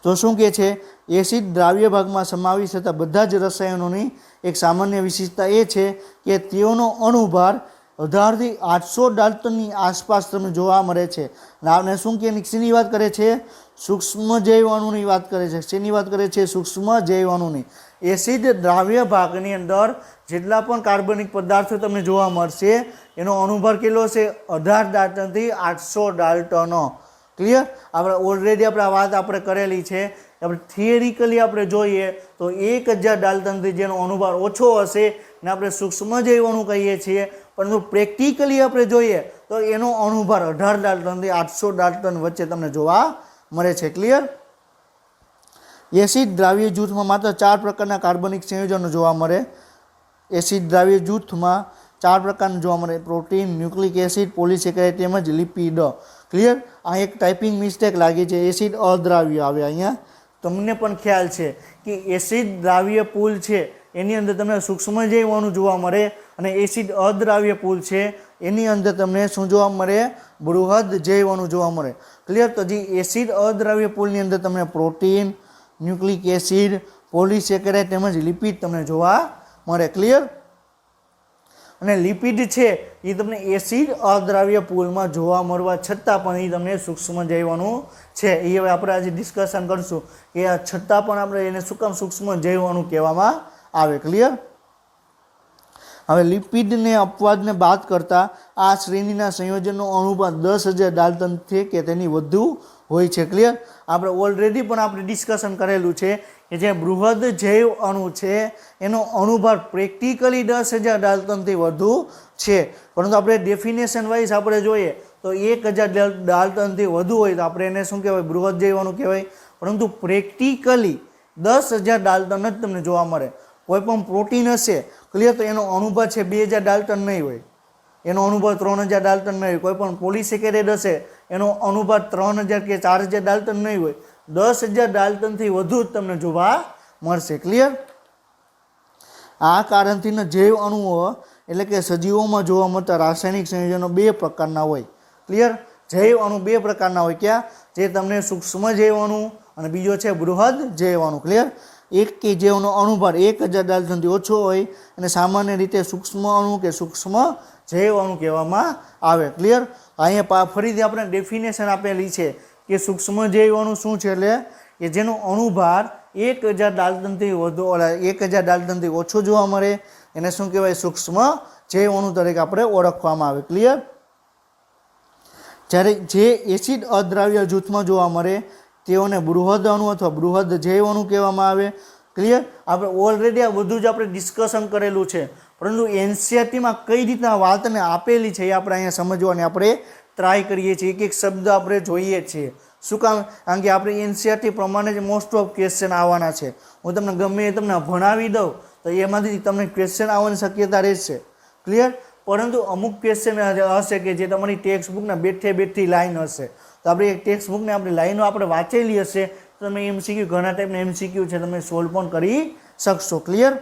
તો શું કહે છે? એસિડ દ્રાવ્ય ભાગમાં સમાવેશ થતા બધા જ રસાયણોની એક સામાન્ય વિશેષતા એ છે કે તેઓનો અણુભાર 1800 થી 800 ડાલ્ટનની આસપાસ તમને જોવા મળે છે. આપણે શું કે શેની વાત કરે છે? સૂક્ષ્મ જૈવ અણુની વાત કરે છે. શેની વાત કરે છે? સૂક્ષ્મ જૈવ અણુની. એસિડ દ્રાવ્ય ભાગની અંદર જેટલા પણ કાર્બનિક પદાર્થો તમને જોવા મળશે એનો અણુભાર કેટલો છે? 18 ડાલ્ટનથી 800 ડાલ્ટનો. ક્લિયર? આપણે ઓલરેડી આપણે આ વાત આપણે કરેલી છે. આપણે થિયરિકલી આપણે જોઈએ તો 1000 ડાલ્ટનથી જેનો અણુભાર ઓછો હશે ને આપણે સૂક્ષ્મ જૈવ અણુ કહીએ છીએ, પરંતુ પ્રેક્ટિકલી આપણે જોઈએ તો એનો અણુભાર 18 ડાલ્ટનથી 800 ડાલ્ટન વચ્ચે તમને જોવા મળે છે. ક્લિયર? એસિડ દ્રાવ્ય જૂથમાં માત્ર 4 પ્રકારના કાર્બનિક સંયોજનો જોવા મળે. એસિડ દ્રાવ્ય જૂથમાં 4 પ્રકારના જોવા મળે: પ્રોટીન, ન્યુક્લિક એસિડ, પોલિસેકેરાઇડ તેમજ લિપિડ. ક્લિયર? આ એક ટાઈપિંગ મિસ્ટેક લાગી છે. એસિડ અદ્રાવ્ય આવે અહીંયા. તમને પણ ખ્યાલ છે કે એસિડ દ્રાવ્ય પુલ છે એની અંદર તમને સૂક્ષ્મ જૈવ અણુ જોવા મળે અને એસિડ અદ્રાવ્ય પુલ છે એની અંદર તમને શું જોવા મળે? બૃહદ જૈવ અણુ જોવા મળે. ક્લિયર? તો જે એસિડ અદ્રાવ્ય પુલની અંદર તમને પ્રોટીન, ન્યુક્લિક એસિડ, પોલિસેકેરાઇડ તેમજ લિપિડ તમને જોવા મળે. ક્લિયર? અને લિપિડ છે એ તમને એસિડ અદ્રાવ્ય પૂલમાં જોવા મળવા છતાં પણ એ તમને સૂક્ષ્મજૈવોનું છે. એ હવે આપણે આજે ડિસ્કશન કરશું કે આ છતાં પણ આપણે એને શું કામ સૂક્ષ્મજૈવોનું કહેવામાં આવે. ક્લિયર. હવે લિપિડને અપવાદને બાદ કરતા આ શ્રેણીના સંયોજનનો અણુભાર 10,000 ડાલ્ટનથી કે તેની વધુ હોય છે. ક્લિયર. આપણે ઓલરેડી પણ આપણે ડિસ્કશન કરેલું છે કે જે બૃહદ જૈવ અણુ છે એનો અણુભાર પ્રેક્ટિકલી 10,000 ડાલ્ટનથી વધુ છે, પરંતુ આપણે ડેફિનેશન વાઇઝ આપણે જોઈએ તો 1,000 ડાલ્ટનથી વધુ હોય તો આપણે એને શું કહેવાય, બૃહદ જૈવ અણુ કહેવાય. પરંતુ પ્રેક્ટિકલી 10,000 ડાલ્ટન જ તમને જોવા મળે. કોઈ પણ પ્રોટીન હશે ક્લિયર તો એનો અણુભાર છે 2,000 ડાલ્ટન નહીં હોય, એનો અણુભાર 3,000 ડાલ્ટન નહીં હોય. કોઈ પણ પોલિસેકેરાઇડ હશે એનો અણુભાર 3,000 કે 4,000 ડાલ્ટન નહીં હોય, 10,000 ડાલ્ટનથી વધુ જ તમને જોવા મળશે. ક્લિયર. આ કારણથી જૈવ અણુઓ એટલે કે સજીવોમાં જોવા મળતા રાસાયણિક સંયોજનો 2 પ્રકારના હોય. ક્લિયર. જૈવ અણુ 2 પ્રકારના હોય. ક્યાં? જે તમને સૂક્ષ્મ જૈવ અણુ અને બીજો છે બૃહદ જૈવ અણુ. ક્લિયર. એક કે જેનો અણુભાર 1,000 ડાલ્ટનથી ઓછો હોય અને સામાન્ય રીતે સૂક્ષ્મ અણુ કે સૂક્ષ્મ જૈવ અણુ કહેવામાં આવે. ક્લિયર. અહીંયા ફરીથી આપણે ડેફિનેશન આપેલી છે કે સૂક્ષ્મ જૈવ અણુ શું છે, એટલે કે જેનો અણુભાર 1,000 ડાલ્ટનથી વધુ 1,000 ડાલ્ટનથી ઓછો જોવા મળે એને શું કહેવાય, સૂક્ષ્મ જૈવ અણુ તરીકે આપણે ઓળખવામાં આવે. ક્લિયર. જ્યારે જે એસિડ અદ્રાવ્ય જૂથમાં જોવા મળે તેઓને બૃહદ અણુ અથવા બૃહદ જૈવ અણુ કહેવામાં આવે. ક્લિયર. આપણે ઓલરેડી આ બધું જ આપણે ડિસ્કશન કરેલું છે, પરંતુ એનસીઈઆરટીમાં કઈ રીતના વાતને આપેલી છે એ આપણે અહીંયા સમજવાની આપણે ટ્રાય કરીએ છીએ. એક એક શબ્દ આપણે જોઈએ છીએ. શું કામ? કારણ કે આપણે એનસીઈઆરટી પ્રમાણે જ મોસ્ટ ઓફ ક્વેશ્ચન આવવાના છે. હું તમને ગમે એ તમને ભણાવી દઉં તો એમાંથી તમને ક્વેશ્ચન આવવાની શક્યતા રહેશે. ક્લિયર. પરંતુ અમુક ક્વેશ્ચન હશે કે જે તમારી ટેક્સ્ટ બુકના બેઠી લાઈન હશે, તો આપણે એક ટેક્સ્ટ બુકને આપણે લાઈનો આપણે વાંચેલી હશે તો તમે એમસીક્યુ ઘણા ટાઈપના એમસીક્યુ છે તમે સોલ્વ પણ કરી શકશો. ક્લિયર.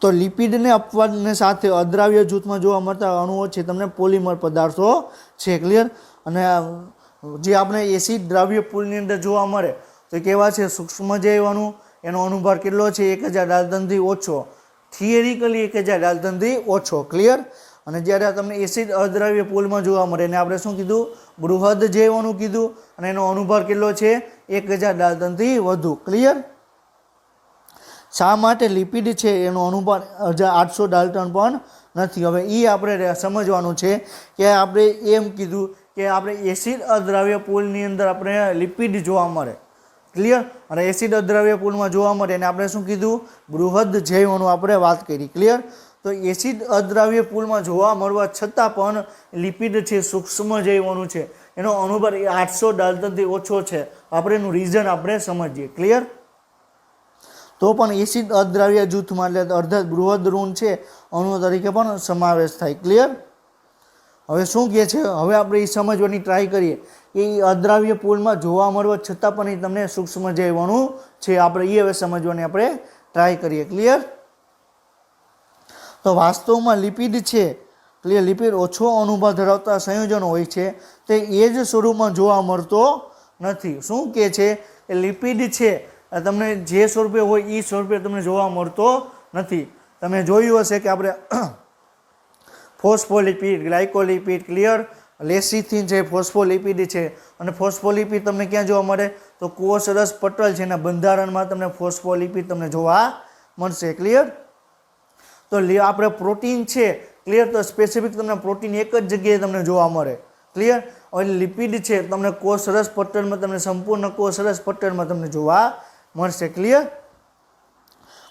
તો લિપિડને અપવાદને સાથે અદ્રાવ્ય જૂથમાં જોવા મળતા અણુઓ છે તમને પોલિમર પદાર્થો છે. ક્લિયર. અને જે આપણે એસિડ દ્રાવ્ય પૂલની અંદર જોવા મળે તો કેવા છે, સૂક્ષ્મ જૈવ અણુ, એનો અણુભાર કેટલો છે 1,000 ડાલ્ટનથી ઓછો, થિયરિકલી 1,000 ડાલ્ટનથી ઓછો. ક્લિયર. અને જ્યારે તમને એસિડ અદ્રાવ્ય પૂલમાં જોવા મળે એને આપણે શું કીધું, બૃહદ જૈવ અણુ કીધું, અને એનો અણુભાર કેટલો છે 1,000 ડાલ્ટનથી વધુ. ક્લિયર. શા માટે લિપિડ છે એનો અણુભાર 800 ડાલ્ટન પણ નથી? હવે એ આપણે સમજવાનું છે કે આપણે એમ કીધું કે આપણે એસિડ અદ્રાવ્ય પૂલની અંદર આપણે લિપિડ જોવા મળે. ક્લિયર. અને એસિડ અદ્રાવ્ય પૂલમાં જોવા મળે અને આપણે શું કીધું, બૃહદ જૈવ અણુ આપણે વાત કરી. ક્લિયર. તો એસિડ અદ્રાવ્ય પૂલમાં જોવા મળવા છતાં પણ લિપિડ છે સૂક્ષ્મ જૈવ અણુ છે એનો અણુભાર 800 ડાલ્ટનથી ઓછો છે. આપણે એનું રીઝન આપણે સમજીએ. ક્લિયર. તો પણ એસિડ અદ્રાવ્ય જૂથમાં એટલે અર્ધા બૃહદ ઋણ છે અણુ તરીકે પણ સમાવેશ થાય. ક્લિયર. હવે શું કહે છે, હવે આપણે એ સમજવાની ટ્રાય કરીએ કે એ અદ્રાવ્ય પૂલમાં જોવા મળવા છતાં પણ એ તમને સૂક્ષ્મ જૈવ અણુ છે. આપણે એ હવે સમજવાની આપણે ટ્રાય કરીએ. ક્લિયર. તો વાસ્તવમાં લિપિડ છે ક્લિયર, લિપિડ ઓછો અણુભાર ધરાવતા સંયોજનો હોય છે તે એ જ સ્વરૂપમાં જોવા મળતો નથી. શું કહે છે, એ લિપિડ છે તમને જે સ્વરૂપે હોય એ સ્વરૂપે તમને જોવા મળતો નથી. તમે જોયું હશે કે આપણે ફોસ્ફોલિપિડ, ગ્લાયકોલિપિડ, ક્લિયર, લેસિથિન છે, ફોસ્ફોલિપિડ છે. અને ફોસ્ફોલિપિડ તમને ક્યાં જોવા મળે, તો કોષરસ પટલ છે એના બંધારણમાં તમને ફોસ્ફોલિપિડ તમને જોવા મળશે. ક્લિયર. તો આપણે પ્રોટીન છે ક્લિયર, તો સ્પેસિફિક તમને પ્રોટીન એક જ જગ્યાએ તમને જોવા મળે. ક્લિયર. હવે લિપિડ છે તમને કોષરસ પટલમાં તમને સંપૂર્ણ કોષરસ પટલમાં તમને જોવા મળશે. ક્લિયર.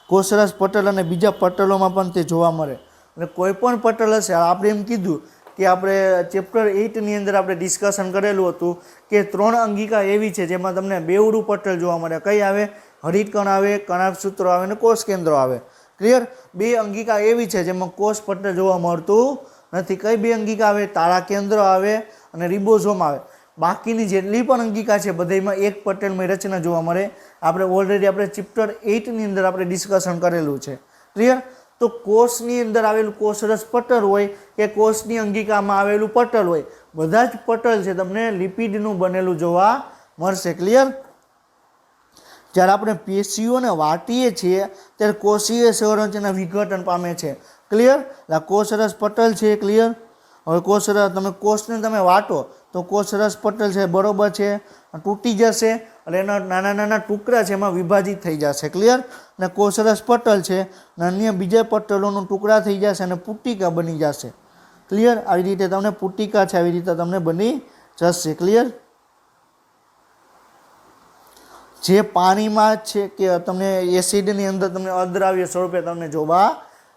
કોષરસ પટલ અને બીજા પટલોમાં પણ તે જોવા મળે. એટલે કોઈ પણ પટલ હશે, આપણે એમ કીધું કે આપણે ચેપ્ટર 8ની અંદર આપણે ડિસ્કશન કરેલું હતું કે 3 અંગિકા એવી છે જેમાં તમને બેવડું પટલ જોવા મળે. કઈ આવે, હરિતકણ આવે, કણાભસૂત્રો આવે અને કોષ કેન્દ્રો આવે. ક્લિયર. 2 અંગિકા એવી છે જેમાં કોષ પટલ જોવા મળતું નથી. કઈ 2 અંગિકા આવે, તારા કેન્દ્ર આવે અને રિબોઝોમ આવે. બાકીની જેટલી પણ અંગિકા છે બધામાં એક પટલમાં રચના જોવા મળે. આપણે ઓલરેડી આપણે ચેપ્ટર 8ની અંદર આપણે ડિસ્કશન કરેલું છે. ક્લિયર. તો કોષની અંદર આવેલું કોષરસ પટલ હોય કે કોષની અંગિકામાં આવેલું પટલ હોય, બધા જ પટલ છે તમને લિપિડનું બનેલું જોવા મળશે. ક્લિયર. જ્યારે આપણે પેશીઓને વાટીએ છીએ ત્યારે કોષીય સંરચના વિઘટન પામે છે. ક્લિયર. આ કોષરસ પટલ છે. ક્લિયર. હવે કોષરસ તમે કોષને તમે વાટો તો કોષરસ પટલ છે બરોબર છે તૂટી જશે એટલે એના નાના નાના ટુકડા છે એમાં વિભાજિત થઈ જશે. ક્લિયર. અને કોષરસ પટલ છે અન્ય બીજા પટલોનો ટુકડા થઈ જશે અને પુટ્ટિકા બની જશે. ક્લિયર. આવી રીતે તમને પુટ્ટિકા છે આવી રીતે તમને બની જશે. ક્લિયર. જે પાણીમાં છે કે તમને એસિડની અંદર તમને અદ્રાવ્ય સ્વરૂપે તમને જોવા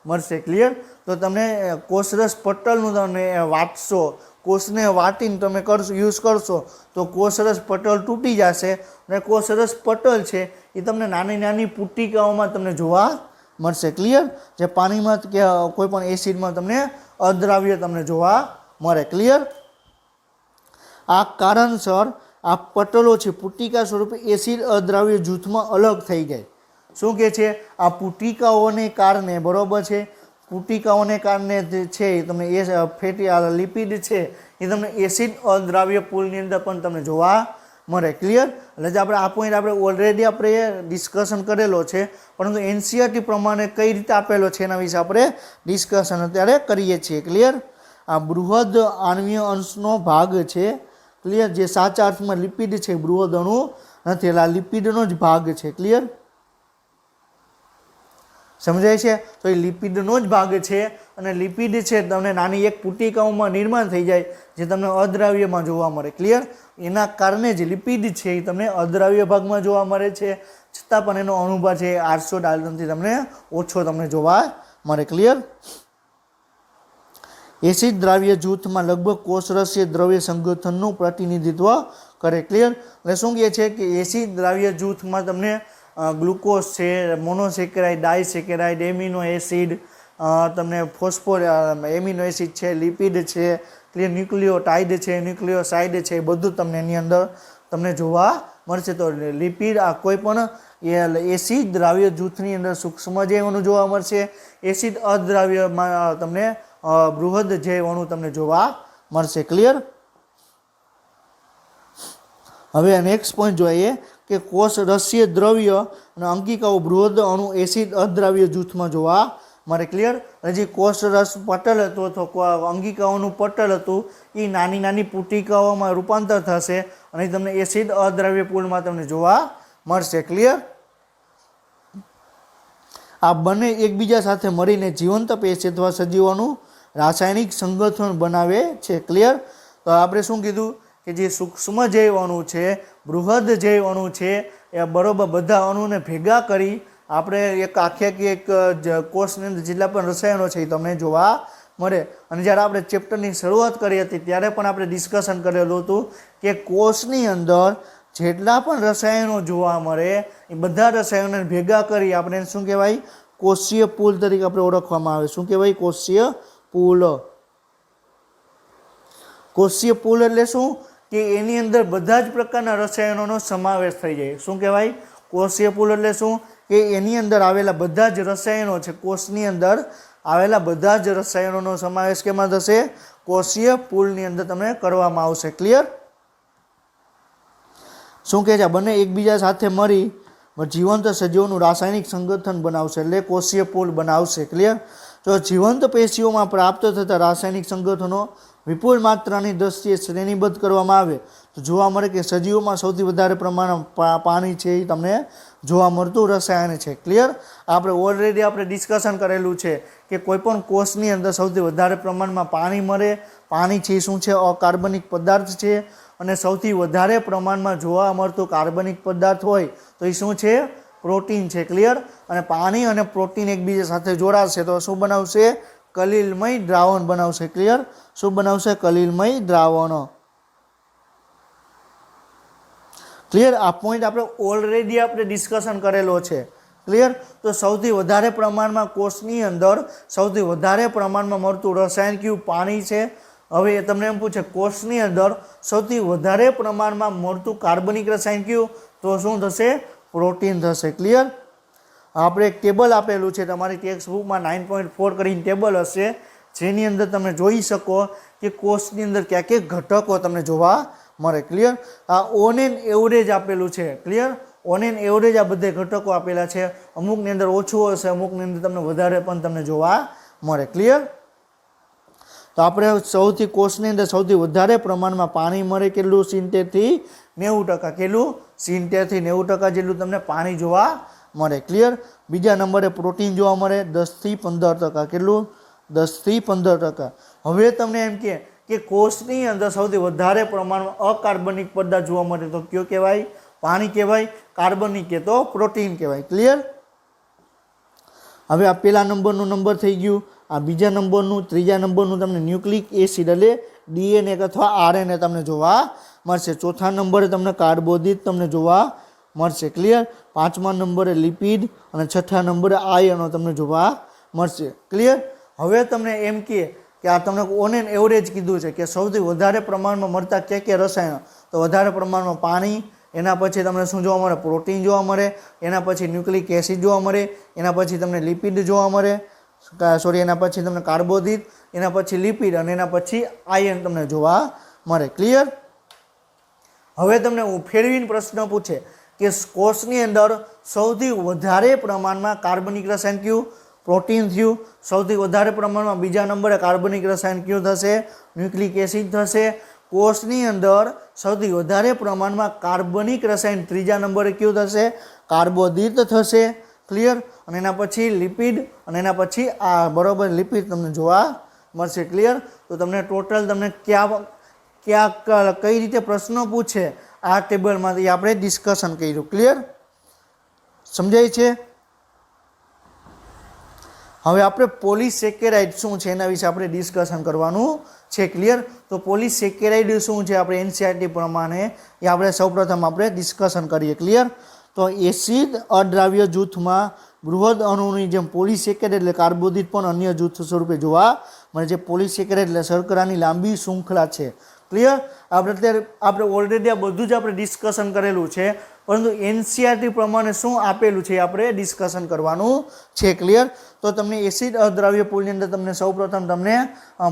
મળશે. ક્લિયર. તો તમને કોષરસ પટલનું તમે વાટશો, કોષને વાટીને તમે યુઝ કરશો તો કોષરસ પટલ તૂટી જશે અને કોષરસ પટલ છે એ તમને નાની નાની પુટ્ટિકાઓમાં તમને જોવા મળશે. ક્લિયર. જે પાણીમાં કે કોઈ પણ એસિડમાં તમને અદ્રાવ્ય તમને જોવા મળે. ક્લિયર. આ કારણસર આ પટલો છે પુટ્ટિકા સ્વરૂપે એસિડ અદ્રાવ્ય જૂથમાં અલગ થઈ જાય. શું કહે છે? આ પુટ્ટિકાઓને કારણે બરોબર છે પુટ્ટિકાઓને કારણે છે તમને એ ફેટી લિપિડ છે એ તમને એસિડ અદ્રાવ્ય પુલની અંદર પણ તમને જોવા મળે. ક્લિયર. એટલે જે આપણે આ પોઈન્ટ આપણે ઓલરેડી આપણે ડિસ્કશન કરેલો છે પરંતુ એનસીઆરટી પ્રમાણે કઈ રીતે આપેલો છે એના વિશે આપણે ડિસ્કશન અત્યારે કરીએ છીએ. ક્લિયર. આ બૃહદ આણ્વીય અંશનો ભાગ છે. ક્લિયર. જે સાચા અર્થમાં લિપિડ છે બૃહદ અણુ નથી એટલે આ લિપિડનો જ ભાગ છે. ક્લિયર. સમજાય છે? તો એ લિપિડનો જ ભાગ છે અને લિપિડ છે તમને નાની એક પુટ્ટિકાઓમાં નિર્માણ થઈ જાય જે તમને અદ્રાવ્યમાં જોવા મળે. ક્લિયર. એના કારણે જ લિપિડ છે એ તમને અદ્રાવ્ય ભાગમાં જોવા મળે છે છતાં પણ એનો અણુભાર છે 800 ડાલ્ટનથી તમને ઓછો તમને જોવા મળે. ક્લિયર. એસિડ દ્રાવ્ય જૂથમાં લગભગ કોષરસીય દ્રવ્ય સંગઠનનું પ્રતિનિધિત્વ કરે. ક્લિયર. એટલે શું કહે છે કે એસિડ દ્રાવ્ય જૂથમાં તમને ગ્લુકોઝ છે, મોનોસેકેરાઇડ, ડાયસેકેરાઇડ, એમિનો એસિડ, તમને ફોસ્ફોર એમિનો એસિડ છે, લિપિડ છે, ક્લિયર, ન્યુક્લિયોટાઇડ છે, ન્યુક્લિયોસાઇડ છે એ બધું તમને એની અંદર તમને જોવા મળશે. તો લિપિડ આ કોઈ પણ એસિડ દ્રાવ્ય જૂથની અંદર સૂક્ષ્મ જૈવોનું જોવા મળશે. એસિડ અદ્રાવ્યમાં તમને બૃહદ જૈવોનું તમને જોવા મળશે. ક્લિયર. હવે નેક્સ્ટ પોઈન્ટ જોઈએ કે કોષરસીય દ્રવ્ય અને અંકિકાઓ બૃહદ અણુ એસિડ અદ્રાવ્ય જૂથમાં જોવા મળે. ક્લિયર. હજી કોષરસ પટલ હતું અથવા અંકિકાઓનું પટલ હતું એ નાની નાની પુટ્ટિકાઓમાં રૂપાંતર થશે અને તમને એસિડ અદ્રાવ્ય પૂલમાં તમને જોવા મળશે. ક્લિયર. આ બંને એકબીજા સાથે મળીને જીવંત પેશી અથવા સજીવોનું રાસાયણિક સંગઠન બનાવે છે. ક્લિયર. તો આપણે શું કીધું કે જે સૂક્ષ્મ જૈવ અણુ છે બૃહદ જૈવ અણુ છે એ બરોબર બધા અણુને ભેગા કરી આપણે એક આખી એક કોષની અંદર જેટલા પણ રસાયણો છે એ તમને જોવા મળે. અને જ્યારે આપણે ચેપ્ટરની શરૂઆત કરી હતી ત્યારે પણ આપણે ડિસ્કશન કરેલું હતું કે કોષની અંદર જેટલા પણ રસાયણો જોવા મળે એ બધા રસાયણોને ભેગા કરી આપણે શું કહેવાય કોષીય પુલ તરીકે આપણે ઓળખવામાં આવે. શું કહેવાય? કોષીય પુલ. કોષીય પુલ એટલે શું કે એની અંદર બધા જ પ્રકારના રસાયણોનો સમાવેશ થઈ જાય. શું કહેવાય? કોષીય પુલ એટલે શું કે એની અંદર આવેલા બધા જ રસાયણો છે કોષની અંદર આવેલા બધા જ રસાયણોનો સમાવેશ કેમાં થશે? કોષીય પુલની અંદર તમને કરવામાં આવશે. ક્લિયર. શું કહે છે? બંને એકબીજા સાથે મળી જીવંત સજીવોનું રાસાયણિક સંગઠન બનાવશે એટલે કોષીય પુલ બનાવશે. ક્લિયર. તો જીવંત પેશીઓમાં પ્રાપ્ત થતા રાસાયણિક સંગઠનો વિપુલ માત્રાની દ્રષ્ટિએ શ્રેણીબદ્ધ કરવામાં આવે તો જોવા મળે કે સજીવોમાં સૌથી વધારે પ્રમાણમાં પાણી છે એ તમને જોવા મળતું રસાયણ છે. ક્લિયર. આપણે ઓલરેડી આપણે ડિસ્કશન કરેલું છે કે કોઈપણ કોષની અંદર સૌથી વધારે પ્રમાણમાં પાણી મળે. પાણી છે શું છે? અકાર્બનિક પદાર્થ છે અને સૌથી વધારે પ્રમાણમાં જોવા મળતું કાર્બનિક પદાર્થ હોય તો એ શું છે? પ્રોટીન છે. ક્લિયર. અને પાણી અને પ્રોટીન એકબીજા સાથે જોડાશે તો શું બનાવશે? કલિલમય દ્રાવણ બનાવશે. ક્લિયર. શું બનાવશે? કલિલમય દ્રાવણ. ક્લિયર. આ પોઈન્ટ આપણે ઓલરેડી આપણે ડિસ્કશન કરેલો છે. ક્લિયર. તો સૌથી વધારે પ્રમાણમાં કોષની અંદર સૌથી વધારે પ્રમાણમાં મળતું રસાયણ કયું? પાણી છે. હવે તમને એમ પૂછે કોષની અંદર સૌથી વધારે પ્રમાણમાં મળતું કાર્બનિક રસાયણ કયું? તો શું થશે? પ્રોટીન થશે. ક્લિયર. આપણે એક ટેબલ આપેલું છે તમારી ટેક્સ્ટ બુકમાં 9.4 કરીને ટેબલ હશે જેની અંદર તમે જોઈ શકો કે કોષની અંદર ક્યાં ક્યાં ઘટકો તમને જોવા મળે. ક્લિયર. આ ઓન એન એવરેજ આપેલું છે. ક્લિયર. ઓન એન એવરેજ આ બધા ઘટકો આપેલા છે. અમુકની અંદર ઓછું હશે અમુકની અંદર તમને વધારે પણ તમને જોવા મળે. ક્લિયર? તો આપણે સૌથી કોષની અંદર સૌથી વધારે પ્રમાણમાં પાણી મળે કેટલું? 70થી 90%. કેટલું? 70થી 90% જેટલું તમને પાણી જોવા મળે. ક્લિયર? બીજા નંબરે પ્રોટીન જોવા મળે 10થી 15%. કેટલું? 10થી 15%. હવે તમને એમ કે કોષની અંદર સૌથી વધારે પ્રમાણમાં અકાર્બનિક પદાર્થ જોવા મળે તો કયો કહેવાય? પાણી કહેવાય. કાર્બનિક કે તો પ્રોટીન કહેવાય. ક્લિયર? હવે આ પહેલા નંબરનું નંબર થઈ ગયું. આ બીજા નંબરનું, ત્રીજા નંબરનું તમને ન્યુક્લિક એસિડ એટલે DNA અથવા RNA તમને જોવા મળશે. ચોથા નંબરે તમને કાર્બોદિત તમને જોવા મળશે. ક્લિયર? પાંચમા નંબરે લિપિડ અને છઠ્ઠા નંબરે આયનો તમને જોવા મળશે. ક્લિયર? હવે તમને એમ કે આ તમને ઓન એન એવરેજ કીધું છે કે સૌથી વધારે પ્રમાણમાં મળતા કયા રસાયણો? તો વધારે પ્રમાણમાં પાણી, એના પછી તમને શું જોવા મળે? પ્રોટીન જોવા મળે, એના પછી ન્યુક્લિક એસિડ જોવા મળે, એના પછી તમને લિપિડ જોવા મળે, એના પછી તમને કાર્બોદિત, એના પછી લિપિડ અને એના પછી આયન તમને જોવા મળે. ક્લિયર? હવે તમને ફેરવીને પ્રશ્ન પૂછે કે કોષની અંદર સૌથી વધારે પ્રમાણમાં કાર્બનિક રસાયણ કયું? પ્રોટીન થયું. સૌથી વધારે પ્રમાણમાં બીજા નંબરે કાર્બનિક રસાયણ કયું થશે? ન્યુક્લિક એસિડ થશે. કોષની અંદર સૌથી વધારે પ્રમાણમાં કાર્બનિક રસાયણ ત્રીજા નંબરે કયું થશે? કાર્બોદિત થશે. ક્લિયર? અને એના પછી લિપિડ અને એના પછી આ બરોબર લિપિડ તમને જોવા મળશે. ક્લિયર? તો તમને ટોટલ તમને કઈ રીતે પ્રશ્નો પૂછે આ ટેબલમાંથી આપણે ડિસ્કશન કર્યું. ક્લિયર? સમજાય છે? હવે આપણે પોલિસેકેરાઇડ શું છે એના વિશે આપણે ડિસ્કશન કરવાનું છે. ક્લિયર? તો પોલિસેકેરાઇડ શું છે આપણે એનસીઆરટી પ્રમાણે એ આપણે સૌપ્રથમ આપણે ડિસ્કશન કરીએ. ક્લિયર? તો એસિડ અદ્રાવ્ય જૂથમાં બૃહદ અણુની જેમ પોલિસેકેરાઇડ એટલે કાર્બોદિત પણ અન્ય જૂથ સ્વરૂપે જોવા મળે છે. પોલિસેકેરાઇડ એટલે શર્કરાની લાંબી શૃંખલા છે. ક્લિયર? આપણે ઓલરેડી આ બધું જ આપણે ડિસ્કશન કરેલું છે, પરંતુ એનસીઆરટી પ્રમાણે શું આપેલું છે આપણે ડિસ્કશન કરવાનું છે. ક્લિયર? તો તમને એસિડ અદ્રાવ્ય પોલની અંદર તમને સૌપ્રથમ તમને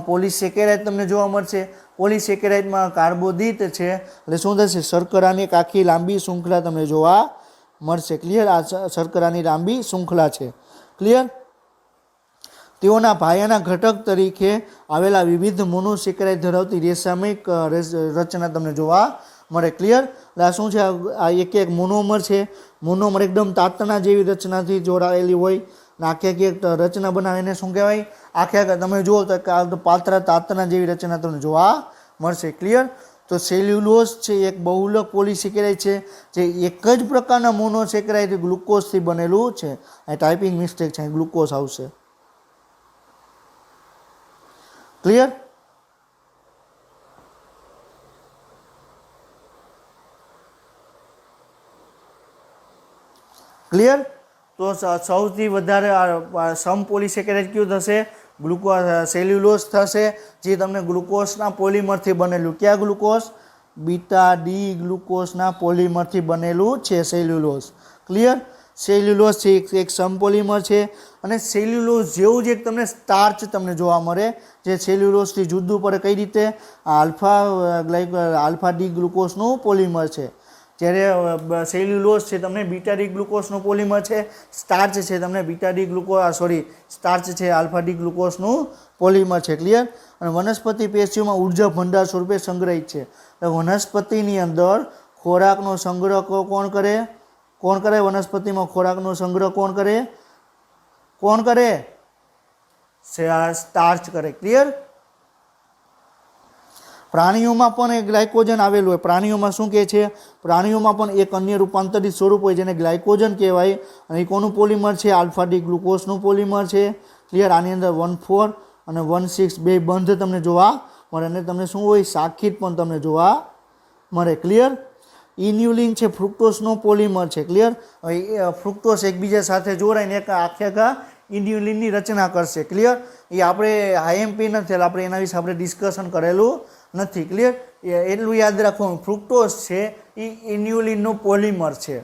પોલિસેકેરાઇડ તમને જોવા મળશે. પોલિસેકેરાઇડમાં કાર્બોદિત છે એટલે શું થશે? શર્કરાની એક આખી લાંબી શૃંખલા તમને જોવા મળશે. ક્લિયર? આ શર્કરાની લાંબી શૃંખલા છે. ક્લિયર? તેઓના પાયાના ઘટક તરીકે આવેલા વિવિધ મોનોસેકેરાઇડ ધરાવતી રેસાયણિક રચના તમને જોવા મળે. ક્લિયર? આ શું છે? આ એક મોનોમર છે. મોનોમર એકદમ તાતણા જેવી રચનાથી જોડાયેલી હોય. આખી એક રચના બનાવીને શું કહેવાય? આખે તમે જુઓ તો પાતળા તાતણા જેવી રચના તમને જોવા મળશે. ક્લિયર? તો સેલ્યુલોઝ છે એક બહુલક પોલિસેકેરાઇડ છે જે એક જ પ્રકારના મોનોસેકેરાઇડ ગ્લુકોઝથી બનેલું છે. આ ટાઈપિંગ મિસ્ટેક છે, ગ્લુકોઝ આવશે. ક્લિયર? ક્લિયર? તો સૌથી વધારે સમ પોલિસેકેરાઇડ કયું થશે? સેલ્યુલોઝ થશે, જે તમને ગ્લુકોઝના પોલિમરથી બનેલું. ક્યાં ગ્લુકોઝ? બીટા ડી ગ્લુકોઝના પોલિમરથી બનેલું છે સેલ્યુલોઝ. ક્લિયર? સેલ્યુલોઝ છે એક સમપોલિમર છે અને સેલ્યુલોઝ જેવું જ એક તમને સ્ટાર્ચ તમને જોવા મળે જે સેલ્યુલોઝથી જુદું પડે. કઈ રીતે? આલ્ફા ડી ગ્લુકોઝનું પોલિમર છે. જ્યારે સેલ્યુલોઝ છે તમને બીટા ડી ગ્લુકોઝનું પોલિમર છે. સ્ટાર્ચ છે તમને સ્ટાર્ચ છે આલ્ફા ડી ગ્લુકોઝનું પોલિમર છે. ક્લિયર? અને વનસ્પતિ પેશીઓમાં ઉર્જા ભંડાર સ્વરૂપે સંગ્રહિત છે. વનસ્પતિની અંદર ખોરાકનો સંગ્રહ કોણ કરે? વનસ્પતિમાં ખોરાકનો સંગ્રહ કોણ કરે? સ્ટાર્ચ કરે. ક્લિયર? પ્રાણીઓમાં પણ એક ગ્લાયકોજન આવેલું હોય. પ્રાણીઓમાં શું કહે છે? પ્રાણીઓમાં પણ એક અન્ય રૂપાંતરિત સ્વરૂપ હોય જેને ગ્લાયકોજન કહેવાય. અને એ કોનું પોલિમર છે? આલ્ફા ડી ગ્લુકોઝનું પોલિમર છે. ક્લિયર? આની અંદર 1,4 અને 1,6 બે બંધ તમને જોવા મળે અને તમને શું હોય? શાખિત પણ તમને જોવા મળે. ક્લિયર? ઇન્યુલિન છે ફ્રુક્ટોઝનો પોલિમર છે. ક્લિયર? હવે ફ્રુક્ટોઝ એકબીજા સાથે જોડાઈને એક આખા ઇન્યુલિનની રચના કરશે. ક્લિયર? એ આપણે આઈએમપી નથી, આપણે એના વિશે આપણે ડિસ્કશન કરેલું નથી. ક્લિયર? એટલું યાદ રાખવાનું, ફ્રુક્ટોઝ છે એ ઇન્યુલિનનો પોલિમર છે.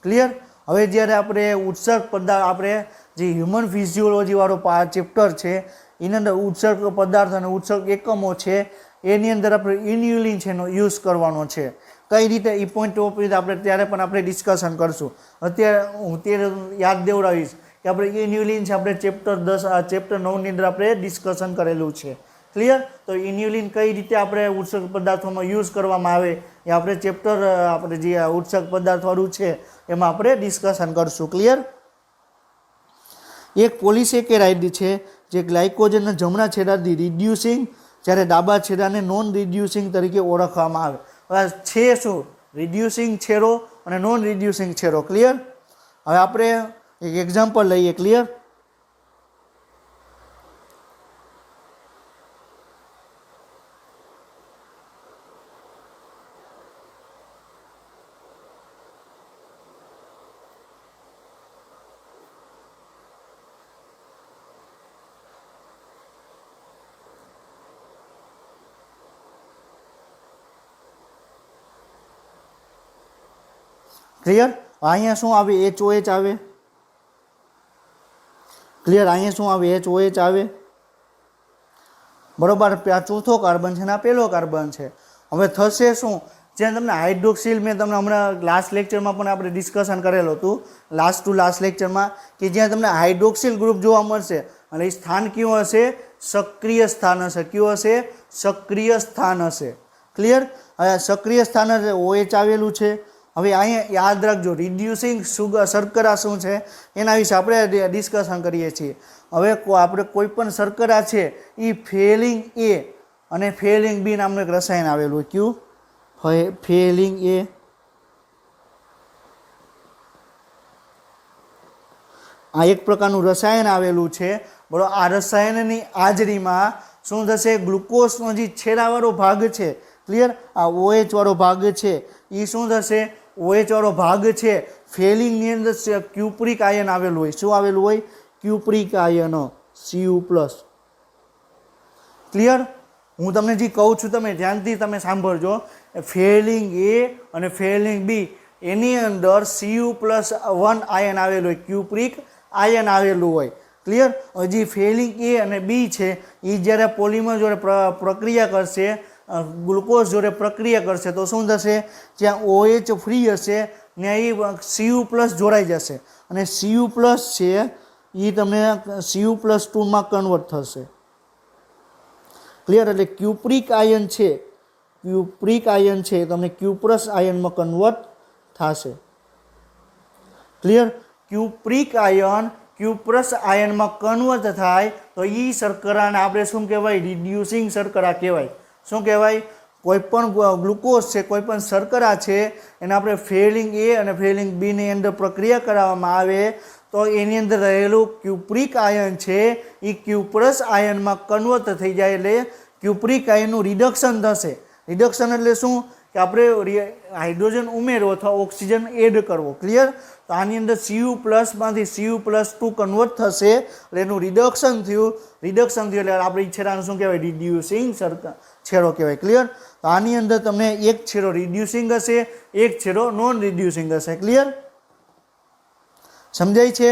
ક્લિયર? હવે જ્યારે આપણે ઉત્સર્ગ પદાર્થ આપણે જે હ્યુમન ફિઝિયોલોજી વાળો ચેપ્ટર છે એની અંદર ઉત્સર્ગ પદાર્થ અને ઉત્સર્ગ એકમો છે એની અંદર આપણે ઇન્યુલિન છે એનો યુઝ કરવાનો છે. કઈ રીતે એ પોઈન્ટ ઓફ રીતે આપણે ત્યારે પણ આપણે ડિસ્કશન કરશું. અત્યારે હું યાદ દેવડાવીશ કે આપણે ઇન્યુલિન છે આપણે ચેપ્ટર 9 ની અંદર આપણે ડિસ્કશન કરેલું છે. ક્લિયર? તો ઇન્યુલિન કઈ રીતે આપણે ઉત્સેચક પદાર્થોમાં યુઝ કરવામાં આવે એ આપણે ચેપ્ટર આપણે જે ઉત્સેચક પદાર્થવાળું છે એમાં આપણે ડિસ્કશન કરશું. ક્લિયર? એક પોલિસેકેરાઇડ છે જે ગ્લાયકોજનના જમણા છેડાથી રિડ્યુસિંગ જ્યારે ડાબા છેડાને નોન રિડ્યુસિંગ તરીકે ઓળખવામાં આવે. છે શું? રિડ્યુસિંગ છેડો અને નોન રિડ્યુસિંગ છેડો. ક્લિયર? હવે આપણે એક એક્ઝામ્પલ લઈએ. ક્લિયર? ક્લિયર? અહીંયા શું આવે? HOH આવે. ક્લિયર? અહીંયા શું આવે? HOH આવે. બરોબર. આ ચોથો કાર્બન છે ને આ પહેલો કાર્બન છે. હવે થશે શું? જ્યાં તમને હાઇડ્રોક્સિલ મેં તમને હમણાં લાસ્ટ લેક્ચરમાં પણ આપણે ડિસ્કશન કરેલું હતું લાસ્ટ લેક્ચરમાં કે જ્યાં તમને હાઇડ્રોક્સિલ ગ્રુપ જોવા મળશે અને એ સ્થાન કયું હશે? સક્રિય સ્થાન હશે. કયું હશે? સક્રિય સ્થાન હશે. ક્લિયર? હવે સક્રિય સ્થાન OH આવેલું છે. હવે અહીંયા યાદ રાખજો રિડ્યુસિંગ શર્કરા શું છે એના વિશે આપણે ડિસ્કશન કરીએ છીએ. હવે આપણે કોઈ પણ શર્કરા છે એ ફેલિંગ A અને ફેલિંગ B નામનું એક રસાયણ આવેલું. કયું? Fehling A. આ એક પ્રકારનું રસાયણ આવેલું છે. બરાબર. આ રસાયણની હાજરીમાં શું થશે? ગ્લુકોઝનો જે છેડાવાળો ભાગ છે. ક્લિયર? આ OH વાળો ભાગ છે એ શું થશે? OH વાળો ભાગ છે ફેલિંગની અંદર ક્યુપ્રિક આયન આવેલું હોય. શું આવેલું હોય? Cupric ion Cu+. ક્લિયર? હું તમને જે કહું છું તમે ધ્યાનથી તમે સાંભળજો. ફેલિંગ A અને ફેલિંગ B એની અંદર Cu+1 આયન આવેલું હોય, ક્યુપ્રિક આયન આવેલું હોય. ક્લિયર? હજી ફેલિંગ A અને B છે એ જ્યારે પોલિમર જોડે પ્રક્રિયા કરશે ગ્લુકોઝ જોડે પ્રક્રિયા કરશે તો શું થશે? જ્યાં OH ફ્રી હશે ત્યાં એ Cu+ જોડાઈ જશે અને Cu+ છે એ તમને Cu+2માં કન્વર્ટ થશે. ક્લિયર? એટલે ક્યુપ્રિક આયન છે તમને Q+ આયનમાં કન્વર્ટ થશે. Clear? Cupric ion Q+ આયનમાં convert થાય તો એ શર્કરાને આપણે શું કહેવાય? રિડ્યુસિંગ શર્કરા કહેવાય. શું કહેવાય? કોઈ પણ ગ્લુકોઝ છે કોઈ પણ શર્કરા છે એને આપણે ફેલિંગ A અને ફેલિંગ B ની અંદર પ્રક્રિયા કરવામાં આવે તો એની અંદર રહેલું ક્યુપ્રિક આયન છે એ Q+ આયનમાં કન્વર્ટ થઈ જાય એટલે ક્યુપ્રિક આયનનું રિડક્શન થશે. રિડક્શન એટલે શું? કે આપણે હાઇડ્રોજન ઉમેરવો અથવા ઓક્સિજન એડ કરવો. ક્લિયર? તો આની અંદર Cu+માંથી Cu+2 કન્વર્ટ થશે એટલે એનું રિડક્શન થયું એટલે આપણે છેડાને શું કહેવાય? રિડ્યુસિંગ છેડો કહેવાય. ક્લિયર? તો આની અંદર તમને એક છેડો રિડ્યુસિંગ હશે એક છેડો નોન રિડ્યુસિંગ હશે. ક્લિયર? સમજાય છે?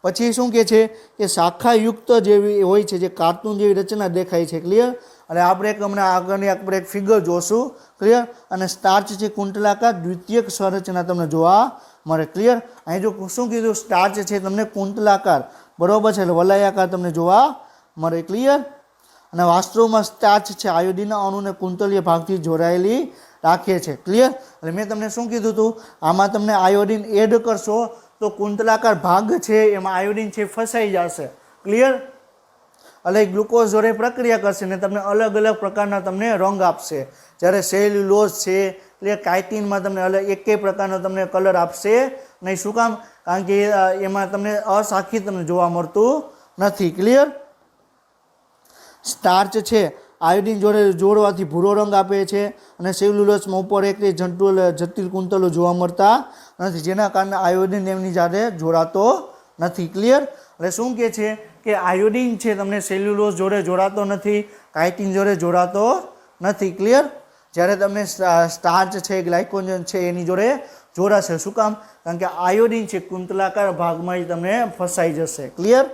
પછી શું કહે છે કે શાખાયુક્ત જેવી હોય છે જે કાર્ટૂન જેવી રચના દેખાય છે. ક્લિયર? એટલે આપણે હમણાં આગળની આપણે એક ફિગર જોશું. ક્લિયર? અને સ્ટાર્ચ છે કુંટલાકાર દ્વિતીયક સંરચના તમને જોવા મળે. ક્લિયર? અહીં જો શું કીધું? સ્ટાર્ચ છે તમને કુંટલાકાર બરોબર છે એટલે વલયાકાર તમને જોવા મળે. ક્લિયર? અને વાસ્તવમાં સ્ટાર્ચ છે આયોડિનના અણુને કુંતલીય ભાગથી જોડાયેલી રાખે છે. ક્લિયર? એટલે મેં તમને શું કીધું હતું? આમાં તમને આયોડિન એડ કરશો તો કુંતલાકાર ભાગ છે એમાં આયોડિન છે ફસાઈ જશે. ક્લિયર? એટલે ગ્લુકોઝ જોડે પ્રક્રિયા કરશે ને તમને અલગ અલગ પ્રકારના તમને રંગ આપશે. જ્યારે સેલ્યુલોઝ છે એટલે કાઇટિનમાં તમને એકેય પ્રકારનો તમને કલર આપશે નહીં. શું કામ? કારણ કે એમાં તમને અસાખી તમને જોવા મળતું નથી. ક્લિયર? સ્ટાર્ચ છે આયોડિન જોડે જોડવાથી ભૂરો રંગ આપે છે અને સેલ્યુલોઝમાં ઉપર એક જટિલ કુંતલો જોવા મળતા નથી જેના કારણે આયોડિન એમની સાથે જોડાતો નથી. ક્લિયર? એટલે શું કહે છે કે આયોડિન છે તમને સેલ્યુલોઝ જોડે જોડાતો નથી, કાઇટિન જોડે જોડાતો નથી. ક્લિયર? જ્યારે તમને સ્ટાર્ચ છે ગ્લાયકોજન છે એની જોડે જોડાશે. શું કામ? કારણ કે આયોડિન છે કુંતલાકાર ભાગમાં તમને ફસાઈ જશે. ક્લિયર?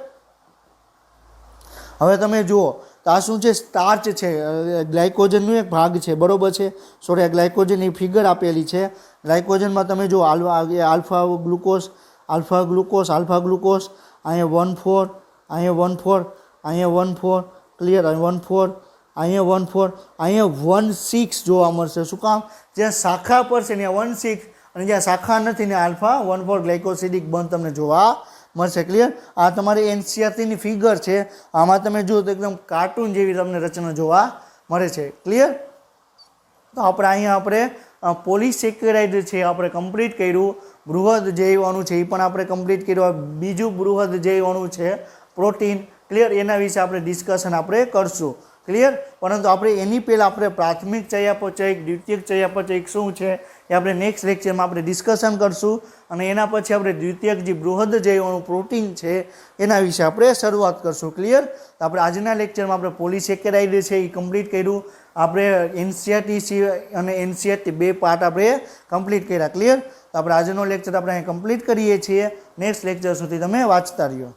હવે તમે જુઓ તો આ શું છે? સ્ટાર્ચ છે ગ્લાયકોજનનો એક ભાગ છે. બરોબર છે? સોરી, આ ગ્લાયકોજનની ફિગર આપેલી છે. ગ્લાયકોજનમાં તમે જુઓ આલ્ફા ગ્લુકોઝ અહીંયા 1 4, અહીંયા 1 4, અહીંયા 1 4, ક્લિયર, અહીંયા 1 4, અહીંયા 1 4, અહીંયા 1 6 જોવા મળશે. શું કામ? જ્યાં શાખા પર છે ત્યાં 1 6 અને જ્યાં શાખા નથી ને આલ્ફા 1 4 ગ્લાયકોસિડિક બંધ તમને જોવા મળશે. ક્લિયર. આ તમારી એનસીઆરટીની ફિગર છે. આમાં તમે જુઓ તો એકદમ કાર્ટૂન જેવી તમને રચના જોવા મળે છે. ક્લિયર. તો આપણે પોલિસેકેરાઇડ છે આપણે કમ્પ્લીટ કર્યું. બૃહદ જૈવ અણુ છે એ પણ આપણે કમ્પ્લીટ કર્યું. બીજું બૃહદ જૈવ અણુ છે પ્રોટીન. ક્લિયર. એના વિશે આપણે ડિસ્કશન આપણે કરશું. ક્લિયર. પરંતુ આપણે એની પહેલાં આપણે પ્રાથમિક ચયાપચય, દ્વિતીયક ચયાપચય શું છે એ આપણે નેક્સ્ટ લેક્ચરમાં આપણે ડિસ્કશન કરશું. અને એના પછી આપણે દ્વિતીયક જે બૃહદ જૈવ અણુ પ્રોટીન છે એના વિશે આપણે શરૂઆત કરશું. ક્લિયર. તો આપણે આજના લેક્ચરમાં આપણે પોલિસેકેરાઇડ છે એ કમ્પ્લીટ કર્યું. આપણે એનસીઆરટી અને એનસીઆરટી 2 પાર્ટ આપણે કમ્પ્લીટ કર્યા. ક્લિયર. તો આપણે આજનો લેક્ચર આપણે અહીં કમ્પ્લીટ કરીએ છીએ. નેક્સ્ટ લેક્ચર સુધી તમે વાંચતા રહ્યો.